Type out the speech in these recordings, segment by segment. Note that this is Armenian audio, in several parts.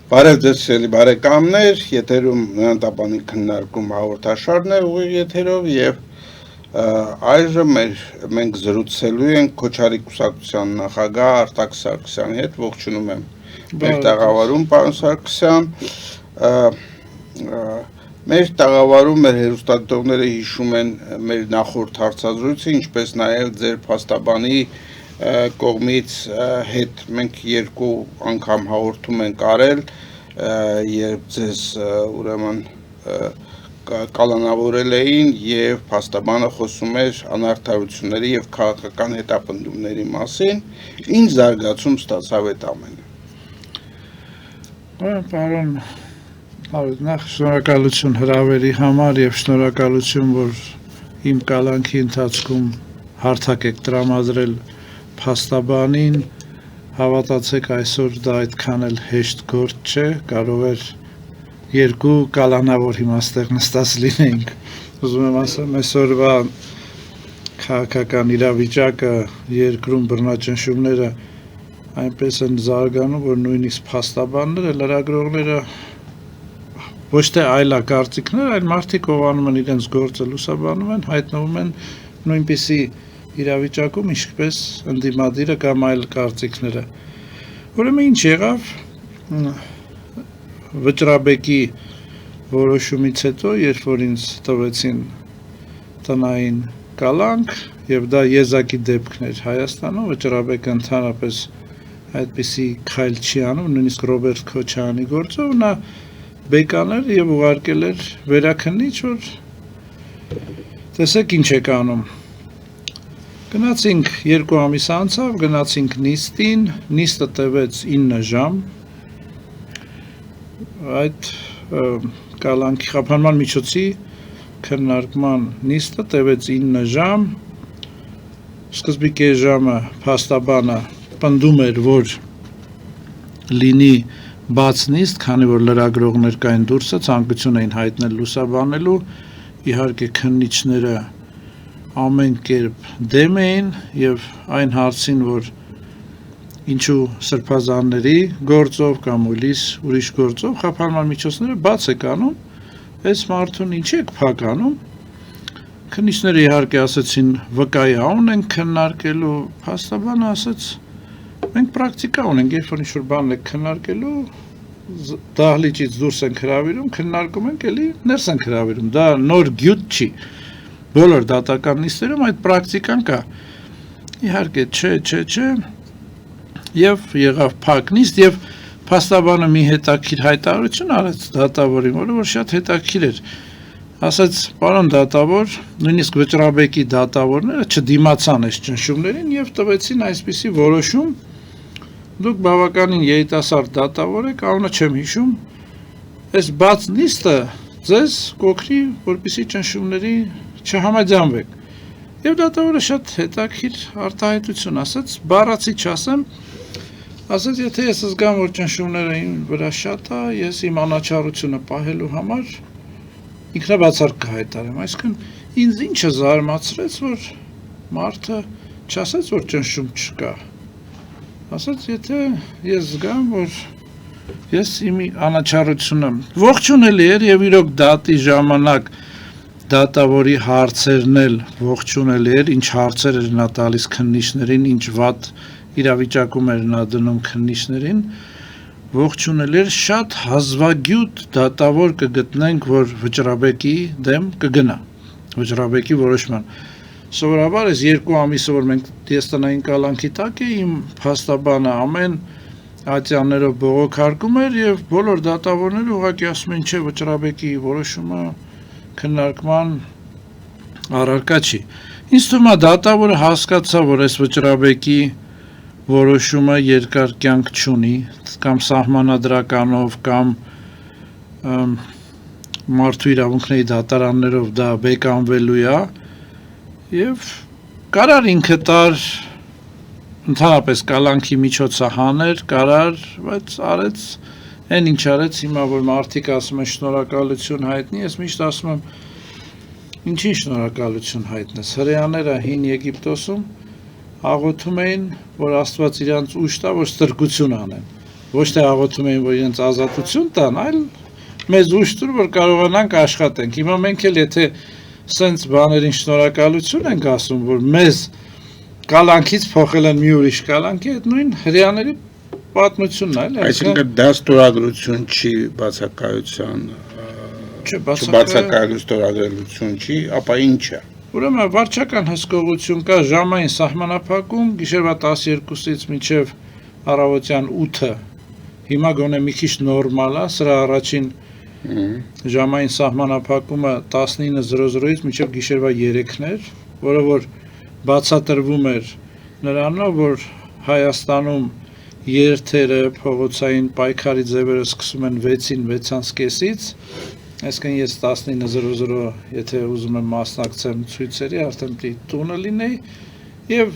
Բարև ձեզ սիրելի բարեկամներ, եթերում նոյանտապանի քննարկում հաղորդաշարն է ուղիղ եթերով եւ այժմ մենք զրուցելու ենք Քոչարի կուսակցության նախագահ Արտակ Սարգսյանի հետ, ողջունում եմ մեր տաղավարում պարոն Սարգսյան, մեր տաղավարում մեր հեռուստադիտողները հիշում են մեր նախորդ հարցազրույցը, ինչպես նաեւ ձեր փաստաբանի կողմից հետ մենք երկու անգամ հաղորդում ենք արել երբ ձեզ ուրեմն կալանավորել էին եւ փաստաբանը խոսում էր անարդարությունների եւ քաղաքական հետապնդումների մասին, ինչ զարգացում ստացավ այդ ամենը։ Պարոն նախ շնորհակալություն հրավերի համար եւ շնորհակալություն, որ իմ կալանքի ընթացքում հարթակ եք տրամադրել փաստաբանին, հավատացեք այսօր դա այդքան էլ հեշտ գործ չէ, կարող էր երկու կալանավոր հիմա ստեղ նստած լինենք, ուզում եմ ասեմ այսօրվա քաղաքական իրավիճակը, երկրում բռնաճնշումները այնպես են զարգանում, որ նույնիսկ փաստաբանները, լրագրողները ոչ թե այլակարծիքներ, այլ մարդիկ ով անում են իրենց գործը լուսաբանում են, հայտնվում են նույնպիսի իրավիճակում, ինչպես ընդդիմադիրը կամ այլ կարծիքները։ Ուրեմն ինչ եղավ Վճռաբեկի որոշումից հետո, երբ որ ինձ տվեցին տնային կալանք, եւ դա եզակի դեպքն էր Հայաստանում, Վճռաբեկը ընդհանրապես այդպիսի քայլ չի անում, նույնիսկ Ռոբերտ Քոչարյանի գործով նա բեկաներ եւ ուղարկել էր վերաքննիչ, որ տեսեք ինչ եք անում։ Գնացինք 2 ամիս անցավ, գնացինք նիստին, նիստը տևեց 9 ժամ, այդ կալանքի խափանման միջոցի քննարկման նիստը տևեց 9 ժամ, սկզբի կես ժամը փաստաբանը պնդում էր, որ լինի բաց նիստ, քանի որ լրագրողներ կային դուրսը, ցանկություն էին հայտնել լուսաբանելու, իհարկե քննիչները ամեն կերպ դեմ էին եւ այն հարցին, որ ինչու սրբազանների գործով կամ ուրիշ գործով խափանման միջոցները բաց եք անում, այս մարդուն ինչ եք փականում, քննիչները իհարկե ասացին վկայա ունենք քննարկելու, փաստաբանը ասաց մենք պրակտիկա ունենք, երբ որ ինչ-որ բան եք քննարկելու, դահլիճից դուրս ենք հրավիրում, քննարկում ենք, էլի ներս ենք հրավիրում, դա նոր գյուտ չի, բոլոր դատական նիստերում այդ պրակտիկան կա, իհարկե չէ, եւ եղավ փակ նիստ եւ փաստաբանը մի հետաքրքիր հայտարարություն արեց դատավորին, որ շատ հետաքրքիր էր, ասաց պարոն դատավոր, նույնիսկ Վճռաբեկի դատավորները չդիմացան այս ճնշումներին եւ տվեցին այսպիսի որոշում, դուք բավականին երիտասարդ դատավոր եք, անունը չեմ հիշում, այս բաց նիստը ձեզ կօգնի, որպեսզի ճնշումների չհամաձայնվեք։ Եվ դատավորը շատ հետաքրքիր արտահայտություն ասաց, բառացի չասեմ, ասաց, եթե ես զգամ, որ ճնշումները իմ վրա շատ է, ես իմ անաչառությունը պահելու համար ինքնաբացարկ կհայտարարեմ, այսինքն ինձ ինչը զարմացրեց, որ մարդը չասաց, որ ճնշում չկա, ասաց, եթե ես զգամ, որ ես իմ անաչառությունը ողջունելի էր եւ իրոք դատի ժամանակ դատավորի հարցերն էլ ողջունելի էր, ինչ հարցեր էր նա տալիս քննիչներին, ինչ վատ իրավիճակում էր նա դնում քննիչներին, ողջունելի էր, շատ հազվագյուտ դատավոր կգտնենք, որ Վճռաբեկի դեմ կգնա, Վճռաբեկի որոշման։ Սովորաբար այս 2 ամիսը, որ մենք ես տնային կալանքի տակ էի, իմ փաստաբանը ամեն ատյաններով բողոքարկում էր եւ բոլոր դատավորները ուղղակի ասում են, չէ, Վճռաբեկի որոշումը քննարկման առարկա չի։ Ինձ թվում է դատավորը հասկացավ, որ այս Վճռաբեկի որոշումը երկար կյանք չունի, կամ սահմանադրականով, կամ մարդու իրավունքների դատարաններով դա բեկանվելու է, եւ կարար ինքը տար ընդհանրապես կալանքի միջոցը հաներ, կարար, բայց արեց այն ինչ արեց, հիմա որ մարդիկ ասում են շնորհակալություն հայտնի, ես միշտ ասում եմ ինչի շնորհակալություն հայտնես, հրեաները հին Եգիպտոսում աղոթում էին, որ Աստված իրանց ուժ տա, որ ստրկություն անեն, ոչ թե աղոթում էին, որ իրենց ազատություն տան, այլ մեզ ուժ տուր, որ կարողանանք աշխատենք։ Հիմա մենք էլ եթե սենց բաներին շնորհակալություն ենք ասում, որ մեզ կալանքից փոխել են մի ուրիշ կալանքի, այդ նույն հрьяաների պատմությունն է, Այսինքն դա ստորագրություն չի բացակայության, չբացակայելու ստորագրելություն չի, ապա ինչ է։ Ուրեմն վարչական հսկողություն կա ժամային սահմանափակում, գիշերվա 12-ից մինչև առավոտյան 8-ը։ Հիմա գոնե մի քիչ նորմալ է, սրա առաջին ժամային սահմանափակումը 19:00-ից մինչև գիշերվա 3-ն էր, որը որ բացատրվում էր նրանով, որ Հայաստանում երթերը, փողոցային պայքարի ձևերը սկսում են 6-ին 6:30-ից, այսինքն ես 19:00 եթե ուզում եմ մասնակցեմ ցույցերի, արդեն պիտի տունը լինեի, եւ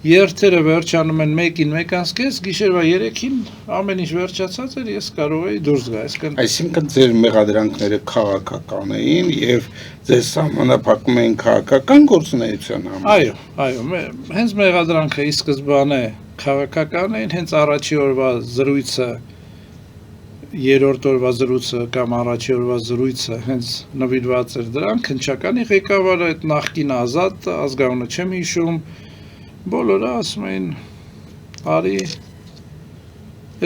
երթերը վերջանում են 1-ին 1:30, գիշերվա 3-ին ամեն ինչ վերջացած էր, ես կարող էի դուրս գալ, Այսինքն ձեր մեղադրանքները քաղաքական էին եւ ձեզ սահմանափակում էին քաղաքական գործունեության համար։ Այո, հենց մեղադրանքը ի սկզբանե քաղաքական էին, հենց առաջի օրվա զրույցը, երրորդ օրվա զրույցը կամ առաջի օրվա զրույցը հենց նվիրված էր դրան, քննչականի ղեկավարը, այդ նախկին Ազատ, ազգանունը չեմ հիշում, բոլորը ասում էին, արի,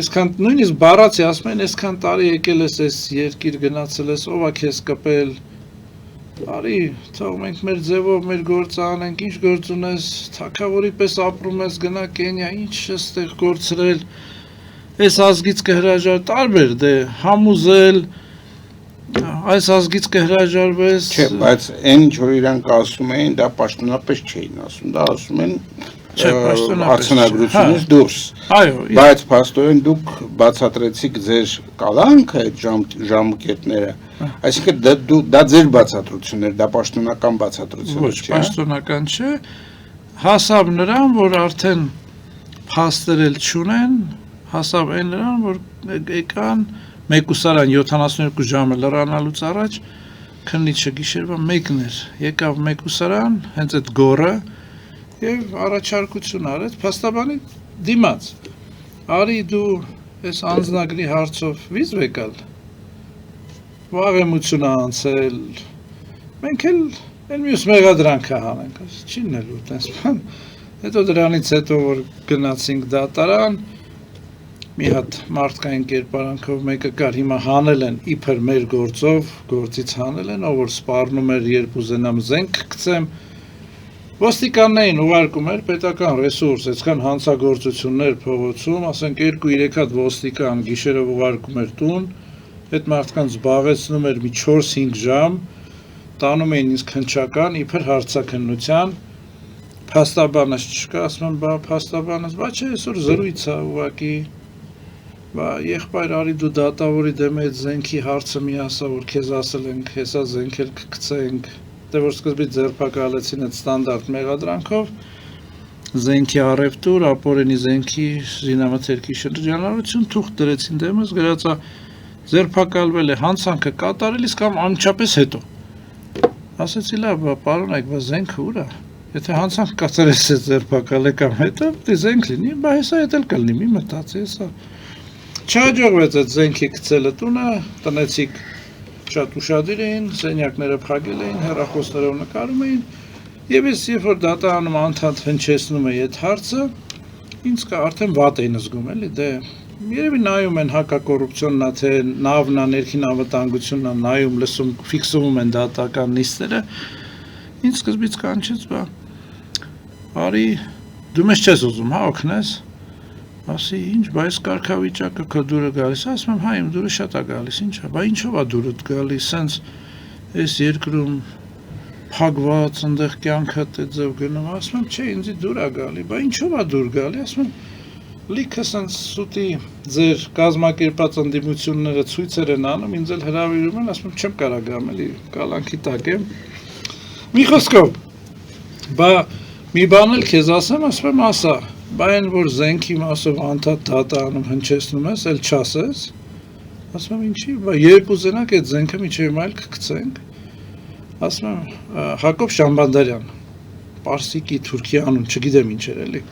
այսքան նույնիսկ բառացի ասում էին, այսքան տարի եկել ես այս երկիր գնացել ես, ով է քեզ կպել, արի, թող մենք մեր ձևով մեր գործը անենք, ինչ գործ ունես, թագավորի պես ապրում ես, գնա Կենիա, ինչ ես տեղ գործրել, այս ազգից կհրաժար տարբեր, դե համուզել, այս ազգից կհրաժարվես։ Չէ, բայց այն ինչ որ իրանք ասում էին, դա պաշտոնապես չէին ասում, դա ասում են արձանագրությունից դուրս։ Այո, բայց փաստորեն դուք բացատրեցիք ձեր կալանքը այդ ժամկետները, այսինքն դա ձեր բացատրությունն էր, դա պաշտոնական բացատրություն ոչ, պաշտոնական չէ, հասավ նրան, որ արդեն փաստերել չունեն, հասավ այն նրան, որ եկան մեկուսարան 72 ժամը լրանալուց առաջ քննիչը գիշերվա 1-ն էր, եկավ մեկուսարան, հենց այդ գորը եւ առաջարկություն արեց փաստաբանի դիմաց։ Արի դու այս անձնագրի հարցով վիզ եկալ։ Վաղեմություն անցել։ Մենք էլ այն մյուս մեղադրանքը հանենք, չինելու տես բան։ Հետո դրանից հետո որ գնացինք դատարան, մի հատ մարդկային կերպարանքով մեկը կար, հիմա հանել են իբր մեր գործով, գործից հանել են, ով որ սպառնում էր, երբ ուզենամ զենք գցեմ, ոստիկաններին ուղարկում էր պետական ռեսուրս, այսքան հանցագործություններ փողոցում, ասենք 2-3 հատ ոստիկան գիշերով ուղարկում էր տուն, այդ մարդկանց զբաղեցնում էր մի 4-5 ժամ, տանում էին ինձ քննչական, իբր հարցաքննության, փաստաբանս չկա, ասում եմ, բա փաստաբանս, բա չէ, այսօր զրույց է ուղղակի, բա եղբայր արի դու դատավորի դեմ այդ զենքի հարցը մի ասա, որ քեզ ասել ենք, հեսա զենքեր կգցենք, դե որ սկզբից ձերբակալեցին այդ ստանդարտ մեղադրանքով, զենքի առևտուր, ապօրինի զենքի զինամթերքի շրջանառություն, թուղթ դրեցին դեմս, գրած է ձերբակալվել է հանցանքը կատարելիս կամ անմիջապես հետո։ Ասեցի լավ, պարոնայք, բա զենքը ուր է։ Եթե հանցանք կատարելիս է ձերբակալել կամ հետո, դե զենք լինի, բա հեսա հետ էլ կլինի, մի մտածի, հեսա։ Չհաջողվեց այդ զենքի գցելը տունը, տնեցիք շատ ուշադիր էին, սենյակները փակել էին, հեռախոսներով նկարում էին, եւ ես երբ որ դատարանում անդադ հնչեցնում էի այդ հարցը, ինձ արդեն վատ էին զգում, էլի, դե երևի նայում են հակակոռուպցիոնն է, թե նավն է, ներքին անվտանգությունն է, նայում, լսում, ֆիքսվում են դատական նիստերը, ինձ սկզբից կանչեց, բա արի դու մեզ չես ուզում, հա, օգնես, ասի, ինչ, բա այս կարգավիճակը քո դուրը գալիս, ասում եմ, հա, իմ դուրը շատ է գալիս, ինչ է, բա ինչով է դուրդ գալիս, սենց այս երկրում փակված, ընդեղ կյանքդ է ձև գնում, ասում եմ, չէ, ինձի դուր է գալի, բա ինչով է դուր գալի, ասում եմ, լիքը սենց սուտի ձեր կազմակերպած ընդդիմությունները ցույցեր են անում, ինձ էլ հրավիրում են, ասում եմ, չեմ կարա գամ, էլի կալանքի տակ եմ, մի խոսքով, բա մի բան էլ քեզ ասեմ, ասում եմ, ասա, բա այն որ զենքի մասով անդադ դատարանում հնչեցնում ես, էլ չասես, ասում եմ, ինչի, բա երբ ուզենաք այդ զենքը միջև այլ կգցենք, ասում եմ, Հակոբ Շամբանդարյան, Պարսիկի Թուրքիա անուն, չգիտեմ ինչ էր էլի,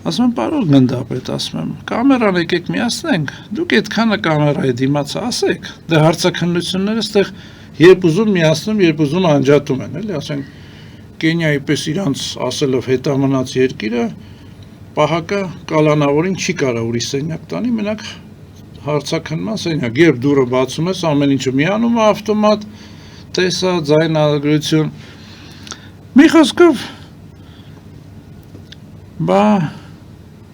Ասում եմ, պարոն գնդապետ, ասում եմ, կամերան եկեք միացնենք, դուք այդքանը կամերայի դիմաց ասեք, դե հարցաքննությունները ստեղ երբ ուզում միացնում, երբ ուզում անջատում են, էլի, ասենք, Կենիայի պես իրանց ասելով հետամնաց երկիրը, պահակը կալանավորին չի կարա ուրիշ սենյակ տանի, մենակ հարցաքննման սենյակ, երբ դուրը բացում ես, ամեն ինչը միանում է ավտոմատ, տեսա, ձայնագրություն, մի խոսքով,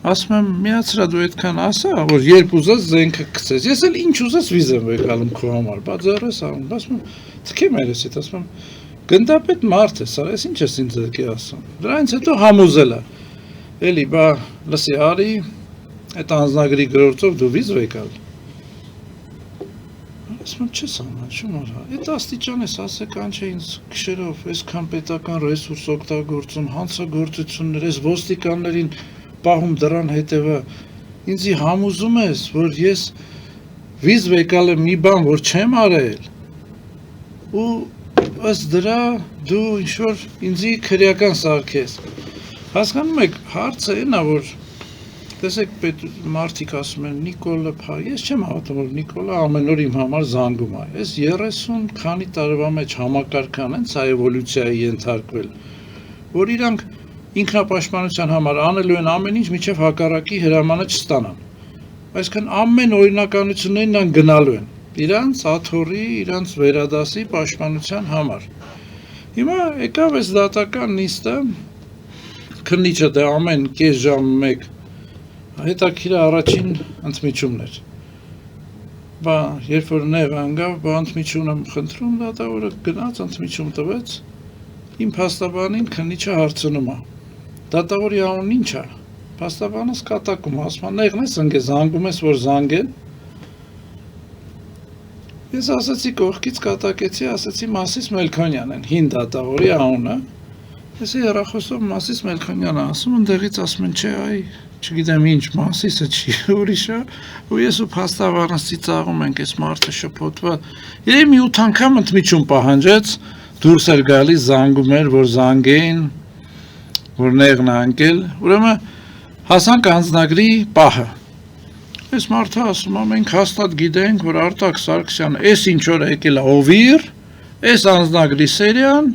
ասում եմ, միացրա դու այդքան ասա, որ երբ ուզես զենքը կցես, ես էլ ինչ ուզես վիզ եմ եկալում քո համար, ձեռս անում, ասում եմ, թքեմ երես հետ, ասում եմ, գնդապետ մարդ ես, այս ինչ ես ինձ եկի ասում, դրանից հետո համոզել է, էլի, լսի, արի, այդ անձնագրի գրորդով դու վիզ եկալ, ասում եմ, չես աման, շում արա, այդ աստիճան ես, ասեկան չէ ինձ քշերով, այսքան պետական ռեսուրս օգտագործում, հանցագործություններ, այս ոստիկաններին պահում դրան հետևը, ինձի համոզում ես, որ ես վիզ եկալ եմ մի բան, որ չեմ արել, ու ըստ դրա դու ինչ-որ ինձի քրեական սարքես, հասկանում եք, հարցը էնա, որ տեսեք մարդիկ ասում են, Նիկոլը, ես չեմ հավատում, որ Նիկոլը ամեն օր իմ համար զանգում է, ես 30 քանի տարվա մեջ համակարգան են սա էվոլյուցիայի ենթարկվել, որ իրանք ինքնապաշտպանության համար անելու են ամեն ինչ, մինչև հակառակի հրամանը չստանան, այսինքն ամեն օրինականություններն գնալու են, իրանց աթոռի, իրանց վերադասի պաշտպանության համար, հիմա եկավ այս դատական նիստը, քննիչը դե ամեն կես ժամ մեկ հետաքրքիր առաջին ընդմիջումն էր, երբ որ նեղ անգավ, ընդմիջումն եմ խնդրում, դատավորը գնաց, ընդմիջում տվեց, իմ փաստաբանին քննիչը հարցնում է, դատավորի անունն ինչ է, փաստաբանս կատակում, ասում է, նեղն ես ընկե, զանգում ես, որ զանգեն, ես ասեցի կողքից կատակեցի, ասեցի Մասիս Մելքոնյանն, հին դատավորի անունը, ես հեռախոսով Մասիս Մելքոնյանը ասում, ընդեղից ասում են, չէ, այ, չգիտեմ ինչ, Մասիսը չի, ուրիշը, ու ես ու փաստաբանս ծիծաղում ենք, այս մարդը շփոթվա, երևի մի 8 անգամ ընդմիջում պահանջեց, դուրս էր գալիս, զանգում էր, որ զանգեին, որ նեղն է անկել, ուրեմն հասանք անձնագրի պահը, այս մարդը ասում է, մենք հաստատ գիտենք, որ Արտակ Սարգսյանը այս ինչ որ եկել է Օվիր, այս անձնագրի սերիան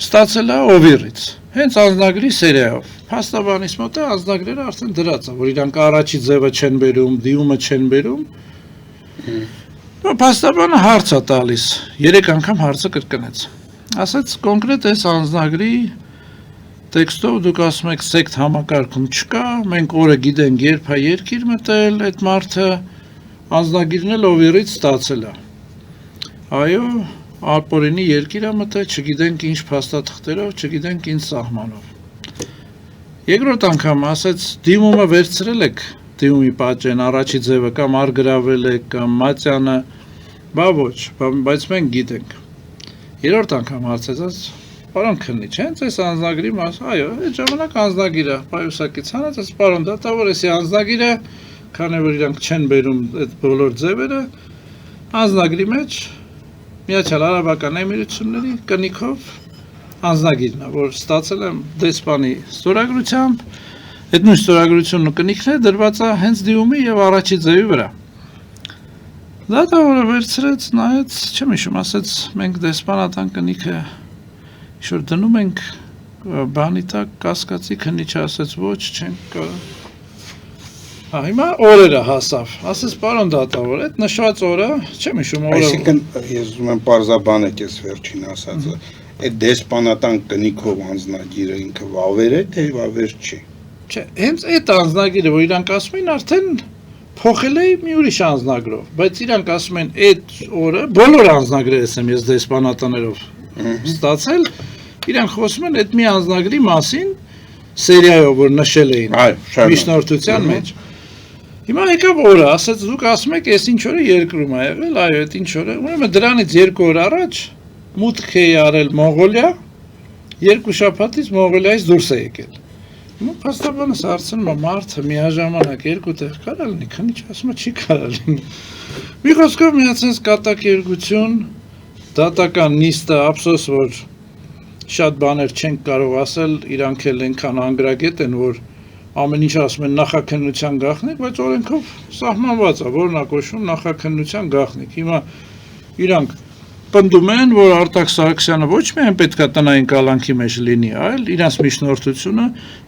ստացել է Օվիրից, հենց անձնագրի սերիայով, փաստաբանիս մոտ է անձնագրերը արդեն դրած է, որ իրանք առաջի ձևը չեն բերում, դիումը չեն բերում, փաստաբանը հարց է տալիս, 3 անգամ հարցը կրկնեց, ասաց կոնկրետ այս անձնագրի տեքստով դուք ասում եք սեկտ համակարգում չկա, մենք օրը գիտենք երբ է երկիր մտել, այդ մարդը անձնագիրն էլ Օվիրից ստացել է, այո, Ալպորինի երկիր է մտել, չգիտենք ինչ փաստաթղթերով, չգիտենք ինչ սահմանով, երկրորդ անգամ ասաց դիմումը վերցրել եք, դիմումի պատճեն առաջի ձևը կամ արգրավել եք, կամ մատյանը, ոչ, բայց մենք գիտենք, երրորդ անգամ հարցեց, պարոն քննիչ, հենց այս անձնագրի մաս, այո, այդ ժամանակ անձնագիրը, պայուսակից հանած, այս պարոն դատավոր, էսի անձնագիրը, քանի որ իրանք չեն բերում այդ բոլոր ձևերը, անձնագրի մեջ Միացյալ Արաբական Էմիրությունների կնիքով անձնագիրն է, որ ստացել եմ դեսպանի ստորագրությամբ, այդ նույն ստորագրությունն ու կնիքն է դրված է հենց դիմումի եւ առաջի ձևի վրա։ Դատավորը վերցրեց, նայեց, չեմ հիշում, ասեց, մենք դեսպանատան կնիքը ինչ-որ դնում ենք բանի տակ, կասկածի, քննիչը ասեց, ոչ, չենք կարող։ Հիմա օրերը հասավ, ասես պարոն դատավոր, այդ նշված օրը, չեմ հիշում օրը։ Այսինքն ես ուզում եմ պարզաբանել ես վերջին ասածը, այդ դեսպանատան կնիքով անձնագիրը ինքը վավեր է, թե վավեր չի։ Չէ, հենց այդ անձնագիրը, որ իրանք ասում են, արդեն փոխել է մի ուրիշ անձնագրով, բայց իրանք ասում են այդ օրը, բոլոր անձնագրերս եմ ես դեսպանատաներով ստացել, իրանք խոսում են այդ մի անձնագրի մասին, սերիայով, որ նշել էին միջնորդության մեջ։ Հիմա եկավ օրը, ասեց դուք ասում եք, այս ինչ օրը երկրում է եղել, այո, այդ ինչ օրը, ուրեմն դրանից 2 օր առաջ մուտք է արել Մոնղոլիա, 2 շաբաթից Մոնղոլիայից դուրս է եկել։ Հիմա փաստաբանս հարցնում է մարդը միաժամանակ 2 տեղ կարա լինի, քննիչ ասում է չի կարա լինի։ Մի խոսքով միացած կատակերգություն, դատական նիստը, ափսոս որ շատ բաներ չենք կարող ասել, իրանք էլ այնքան անգրագետ են, որ ամեն ինչ ասում են նախաքննության գաղտնիք, բայց օրենքով սահմանված է, որն է կոչվում նախաքննության գաղտնիք։ Հիմա իրանք պնդում են, որ Արտակ Սարգսյանը ոչ միայն պետքա տնային կալանքի մեջ լինի, այլ իրանց միջնորդությունը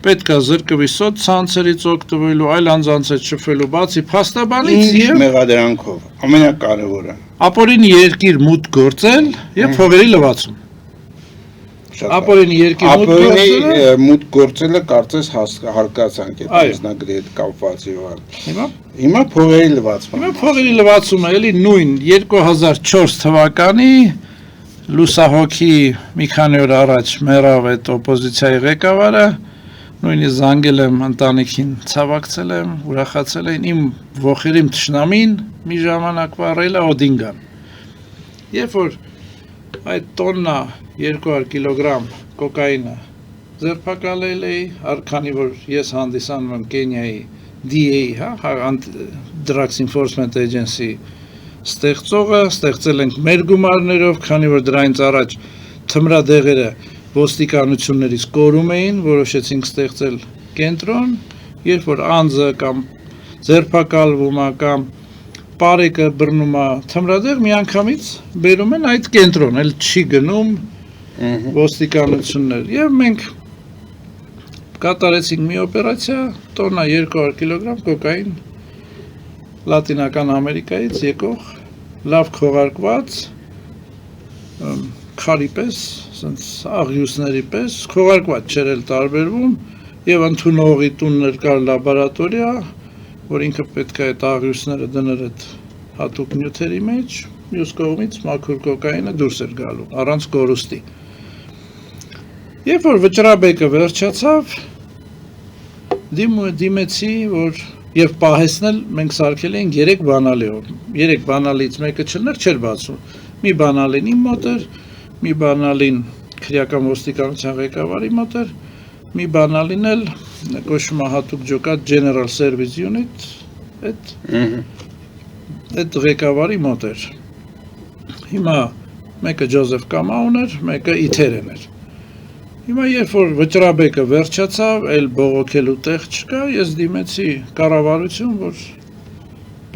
պետքա զրկվի սոց ցանցերից օգտվելու, այլ անձանց հետ շփվելու, բացի փաստաբանից եւ մեղադրանքով ամենակարևորը ապօրինի երկիր մուտք գործել եւ փողերի լվացում։ Ապօրինի երկիր մուտք գործելը կարծես հարկացանք է մասնագրի հետ կապված եւ հիմա փողերի լվացում։ Հիմա փողերի լվացումը էլի նույն 2004 թվականի լուսահոգի մի քանի օր առաջ մեռավ այդ օպոզիցիայի ղեկավարը, նույնիսկ զանգել եմ ընտանիքին, ցավակցել եմ, ուրախացել են իմ ողերիմ թշնամին մի ժամանակվա Ռեյլա Օդինգան։ Երբ որ այդ տոննա 200 կիլոգրամ կոկայինը ձերբակալել էի, քանի որ ես հանդիսանում եմ Կենիայի DA, Drugs Enforcement Agency ստեղծողը, ստեղծել ենք մեր գումարներով, քանի որ դրանից առաջ թմրադեղերը ոստիկանություններից կորում էին, որոշեցինք ստեղծել կենտրոն, երբ որ անձը կամ ձերբակալվում է կամ պարեկը բռնում է թմրադեղ, միանգամից բերում են այդ կենտրոն, էլ չի գնում ոստիկանություններ։ Եվ մենք կատարեցինք մի օպերացիա, տոննա 200 կիլոգրամ կոկային Լատինական Ամերիկայից եկող, լավ քողարկված, քարի պես, աղյուսների պես, քողարկված չէր էլ տարբերվում, եւ ընդունողի տուններ կար լաբորատորիա, որ ինքը պետք է այդ աղյուսները դներ այդ հատուկ նյութերի մեջ, մյուս կողմից մաքուր կոկայինը դուրս էր գալու, առանց կորուստի։ Երբ որ վճռաբեկը վերջացավ, դիմեցի, որ եւ պահեսնել մենք սարքել էինք 3 բանալիով։ 3 բանալից մեկը չլներ, չէր բացում։ Մի բանալին իմ մոտ էր, մի բանալին քրեական ոստիկանության ղեկավարի մոտ էր, մի բանալին էլ կոչվում է հատուկ ջոկատ General Service Unit, այդ ղեկավարի մոտ էր։ Հիմա մեկը Ջոզեֆ Կամաուն էր, մեկը Իթերեն էր։ Հիմա երբ որ վճռաբեկը վերջացավ, այլ բողոքելու տեղ չկա, ես դիմեցի կառավարություն, որ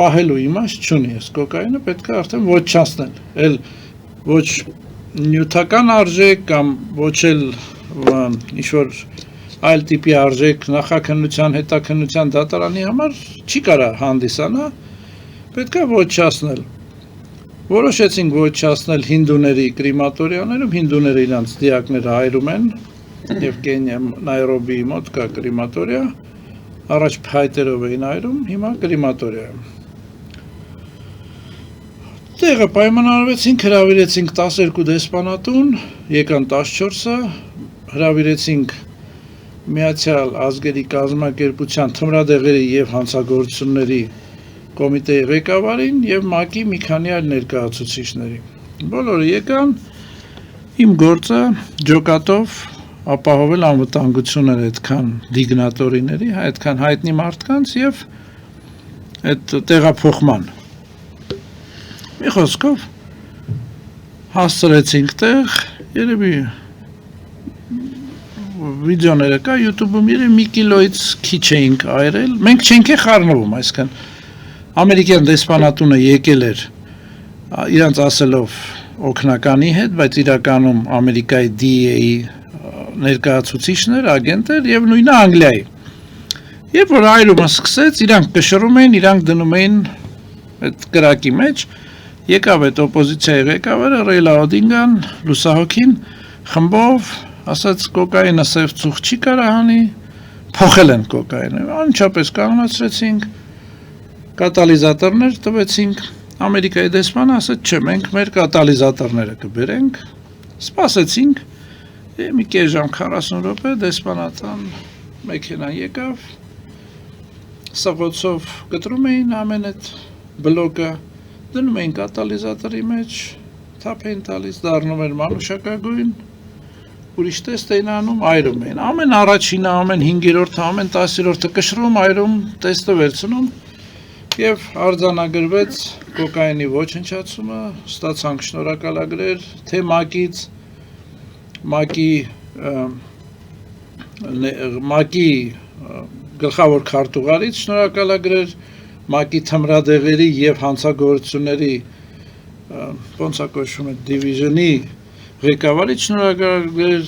պահելու իմաստ չունի, այս կոկայինը պետք է արդեն ոչնչացնել, այլ ոչ նյութական արժեք կամ ոչ էլ ինչ-որ այլ տիպի արժեք նախաքննության, հետաքննության դատարանի համար չի կարա հանդիսանա, պետք է ոչնչացնել։ Որոշեցինք ոչնչացնել հինդուների կրեմատորիաներում, հինդուները իրանց դիակները հայրում են, եւ Կենիա Նայրոբիի մոտ կա կրեմատորիա, առաջ փայտերով էին հայրում, հիմա կրեմատորիա։ Տեղը պայմանավորվեցինք, հրավիրեցինք 12 դեսպանատուն, եկան 14-ը, հրավիրեցինք Միացյալ Ազգերի կազմակերպության թմրադեղերի եւ հանցագործությունների կոմիտեի ղեկավարին եւ ՄԱԿ-ի մի քանի այլ ներկայացուցիչների։ Բոլորը եկան, իմ գործը ջոկատով ապահովել անվտանգությունները այդքան դիգնատորիների, այդքան հայտնի մարդկանց եւ այդ տեղափոխման։ Մի խոսքով հասցրեցինք տեղ, երևի վիդեոները կա YouTube-ում, երևի 1 կիլոից քիչ էինք այրել, մենք չենք խառնվում, այսինքն ամերիկյան դեսպանատունը եկել էր իրանց ասելով օգնականի հետ, բայց իրականում Ամերիկայի DEA-ի ներկայացուցիչներ, ագենտներ եւ նույնը Անգլիայի։ Երբ որ այրումը սկսեց, իրանք կշռում էին, իրանք դնում էին այդ կրակի մեջ, եկավ այդ օպոզիցիայի ղեկավարը Ռեյլա Օդինգան, լուսահոգին, խմբով, ասաց կոկայինը սև ծուխ չի կարա հանի, փոխել են կոկայինը, անչափես կանոնացրեցինք, կատալիզատորներ տվեցինք, Ամերիկայի դեսպանը ասաց, չէ, մենք մեր կատալիզատորները կբերենք, սպասեցինք, մի կես ժամ 40 րոպե դեսպանատան մեքենան եկավ, սղոցով կտրում էին ամեն այդ բլոկը, դնում էին կատալիզատորի մեջ, թափ էին տալիս, դառնում էր մանուշակագույն, ուրիշ տեստ էին անում, այրում էին, ամեն առաջինը, ամեն 5-րդը, ամեն 10-րդը կշռում, այրում, տեստը վերցնում, եւ արձանագրվեց կոկայինի ոչնչացումը, ստացանք շնորհակալագրեր թե ՄԱԿ-ից, ՄԱԿ-ի գլխավոր քարտուղարից շնորհակալագրեր, ՄԱԿ-ի թմրադեղերի եւ հանցագործությունների ոնց է կոչվում է դիվիզիոնի ղեկավարից շնորհակալագրեր,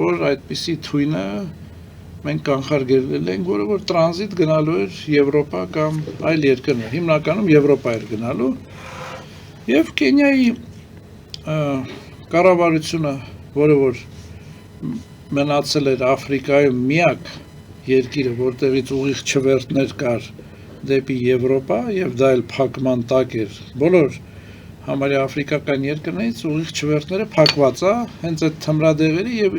որ այդպիսի թույնը մենք կանխարգելել ենք, որը որ տրանզիտ գնալու էր Եվրոպա կամ այլ երկրներ, հիմնականում Եվրոպա էր գնալու, եւ Կենիայի կառավարությունը, որը որ մնացել էր Աֆրիկայում միակ երկիրը, որտեղից ուղիղ չվերթներ կար դեպի Եվրոպա եւ դա էլ փակման տակ էր։ Բոլոր համարյա աֆրիկական երկրներից ուղիղ չվերթները փակված է, հենց այդ թմրադեղերի եւ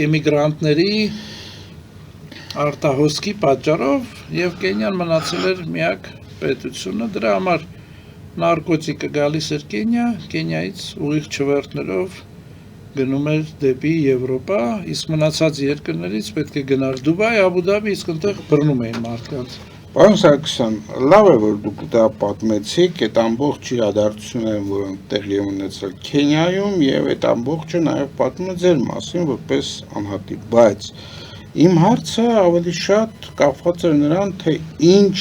էմիգրանտների արտահոսքի պատճառով եւ Կենիան մնացել էր միակ պետությունը, դրա համար նարկոտիկը գալիս էր Կենիայից ուղիղ չվերթներով գնում էր դեպի Եվրոպա, իսկ մնացած երկրներից պետք է գնար Դուբայ, Աբու Դաբի, իսկ այնտեղ բռնում էին մարդկանց։ Պարոն Սարգսյան, լավ է, որ դուք դա պատմեցիք, այդ ամբողջ իրադարձությունները, որոնք տեղի ունեցել Քենիայում եւ այդ ամբողջը նաեւ պատմում է ձեր մասին որպես անհատի, բայց իմ հարցը ավելի շատ կապված է նրան, թե ինչ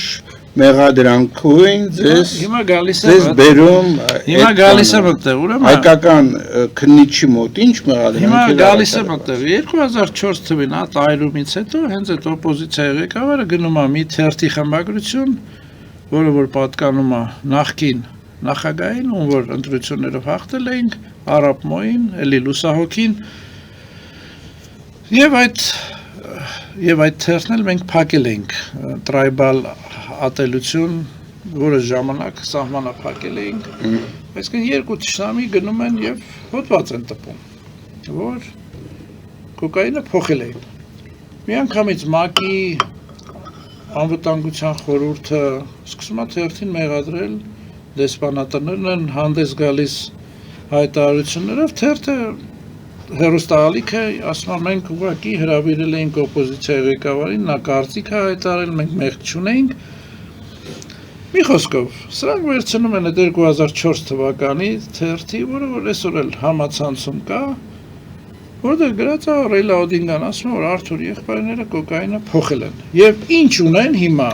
մեղադրանքույն ձեզ բերում հիմա գալիս է մտեղ, ուրեմն հայկական քննիչի մոտ ինչ մեղադրանք հիմա գալիս է մտեղ 2004 թվականին այրումից հետո հենց այդ օպոզիցիայի ղեկավարը գնում է մի թերթի խմբագրություն, որը որ պատկանում է նախկին նախագահին, ում որ ընտրություններով հաղթել էինք, Արաբ Մոին, էլի լուսահոգին, եւ այդ թերթն էլ մենք փակել ենք տրայբալ ատելություն, որը ժամանակ սահմանափակել էինք, այսինքն երկու թշնամի գնում են եւ հոդված են տպում, որ կոկայինը փոխել էին։ Մի անգամից ՄԱԿ-ի անվտանգության խորհուրդը սկսում է թերթին մեղադրել, դեսպանատներն են հանդես գալիս հայտարարություններով, թերթը հեռուստաալիքը ասում է մենք ուղղակի հրավիրել էինք օպոզիցիայի ղեկավարին, նա կարծիք է հայտարարել, մենք մեղք չունեինք։ Մի խոսքով, սրանք վերցնում են 2004 թվականի թերթի, որը որ այսօր էլ համացանցում կա, որտեղ գրած է Ռեյլա Օդինգան ասում է, որ Արթուր եղբայրները կոկայինը փոխել են։ Եվ ինչ ունեն հիմա,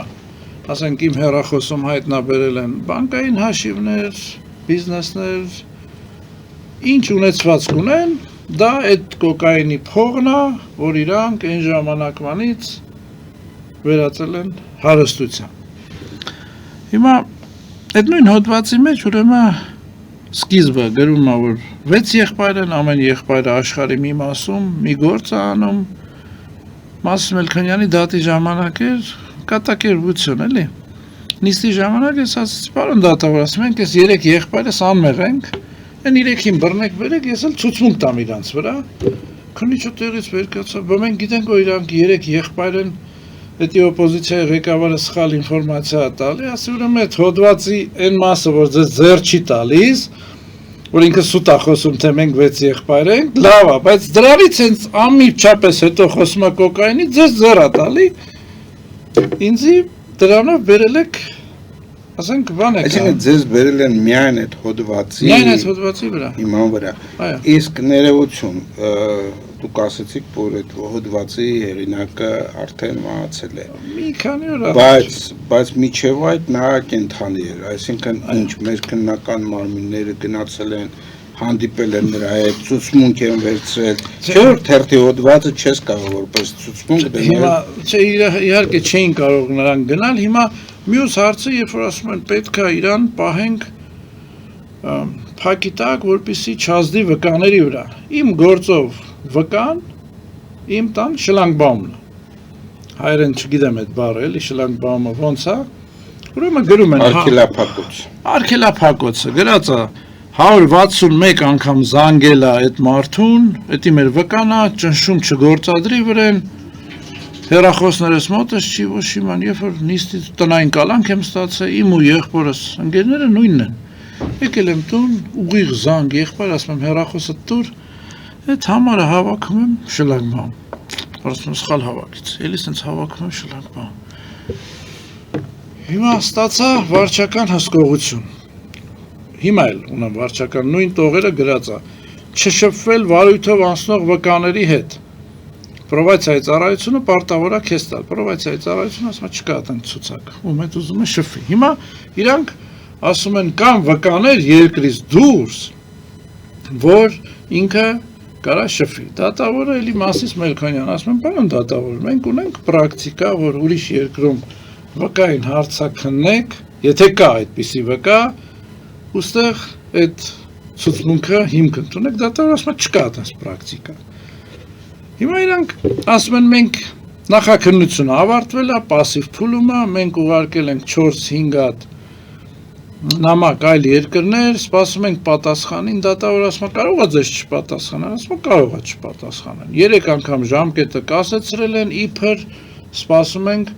ասենք իմ հեռախոսում հայտնաբերել են բանկային հաշիվներ, բիզնեսներ, ինչ ունեցվածք ունեն, դա այդ կոկայինի փողն է, որ իրանք այն ժամանակվանից վերածել են հարստության։ Հիմա այդ նույն հոդվածի մեջ ուրեմն սկիզբը գրում է, որ 6 եղբայր են, ամեն եղբայրը աշխարհի մի մասում մի գործ է անում, Մասում Մելքոնյանի դատի ժամանակ էր կատակերգություն, էլի։ Նիստի ժամանակ ես ասացի, պարոն դատավոր, ասում ենք, ես 3 եղբայրս անմեղ ենք, այն 3-ին բռնեք բերեք, ես էլ ցուցմունք տամ իրանց վրա։ Քննիչը տեղից վեր կացավ, բա մենք գիտենք, որ իրանք 3 եղբայր են, Դա օպոզիցիայի ղեկավարը սխալ ինֆորմացիա տալի, ասի ուրեմն այդ հոդվածի այն մասը, որ ձեզ ձեռ չի տալիս, որ ինքը սուտ է խոսում, թե մենք 6 եղբայր ենք, լավ է, բայց դրանից հենց անմիջապես հետո խոսում է կոկայինի, ձեզ ձեռ է տալի, ինձի դրանով բերել եք, ասենք բան եք։ Այսինքն ձեզ բերել են միայն այդ հոդվածի վրա։ Հիման վրա։ Իսկ ներողություն, դուք ասացիք, որ այդ հոդվածի հեղինակը արդեն մահացել է։ Մի քանի օր բայց միջև այդ նա կենթանի էր, այսինքն ինչ մեր քննական մարմինները գնացել են, հանդիպել են նրա հետ, ցուցմունք են վերցրել։ Չէ՞ որ թերթի հոդվածը չես կարող որպես ցուցմունք դնել։ Հիմա չէ, իհարկե չէին կարող նրանք գնալ, հիմա մյուս հարցը, երբ որ ասում են պետք է իրան պահենք փակի տակ, որպեսզի չազդի վկաների վրա։ Իմ գործով վկան իմ տան շլանգբաումն է։ Հայերեն չգիտեմ այդ բառը, էլի շլանգբաումը ոնց է։ Ուրեմն գրում են Արգելափակոցը գրած է 161 անգամ զանգել է այդ մարդուն, դա մեր վկան է, ճնշում չգործադրի վրան։ Հեռախոսներս մոտս չի ոչ իման, երբ որ նիստի տնային կալանք եմ ստացել, իմ ու եղբորս ընկերները նույնն են։ Եկել եմ տուն, ուղիղ զանգ, եղբայր ասում եմ հեռախոսը տուր, այդ համարը հավաքում եմ շլագբամ։ Ասում եմ սխալ հավաքից, էլի սենց հավաքում եմ շլագբամ։ Հիմա ստացա վարչական հսկողություն։ Հիմա էլ ունեմ վարչական նույն տողերը գրած է։ չշփվել վարույթով անցնող վկաների հետ։ Պրովացիայի ծառայությունը պարտավոր է քեզ տալ։ Պրովացիայի ծառայությունը ասում է չկա այդպես ցուցակ։ Ում հետ ուզում է շփվի։ Հիմա իրանք ասում են կան վկաներ երկրից դուրս, որ ինքը կարա շփվի։ Դատավորը էլի Մասիս Մելքոնյան ասում են, պարոն դատավոր, մենք ունենք պրակտիկա, որ ուրիշ երկրում վկային հարցաքննեք, եթե կա այդպիսի վկա, ուստեղ այդ ցուցմունքը հիմք ընդունեք, դատավորը ասում է չկա այդպես պրակտիկա։ Հիմա իրանք ասում են մենք նախաքննությունը ավարտվել է, պասիվ փուլումը, մենք ուղարկել ենք 4-5 հատ նամակ այլ երկրներ, սպասում ենք պատասխանին, դատավորը ասում է կարող է ձեզ չպատասխանել, ասում է կարող է չպատասխանել։ 3 անգամ ժամկետը կասեցրել են, իբր սպասում ենք։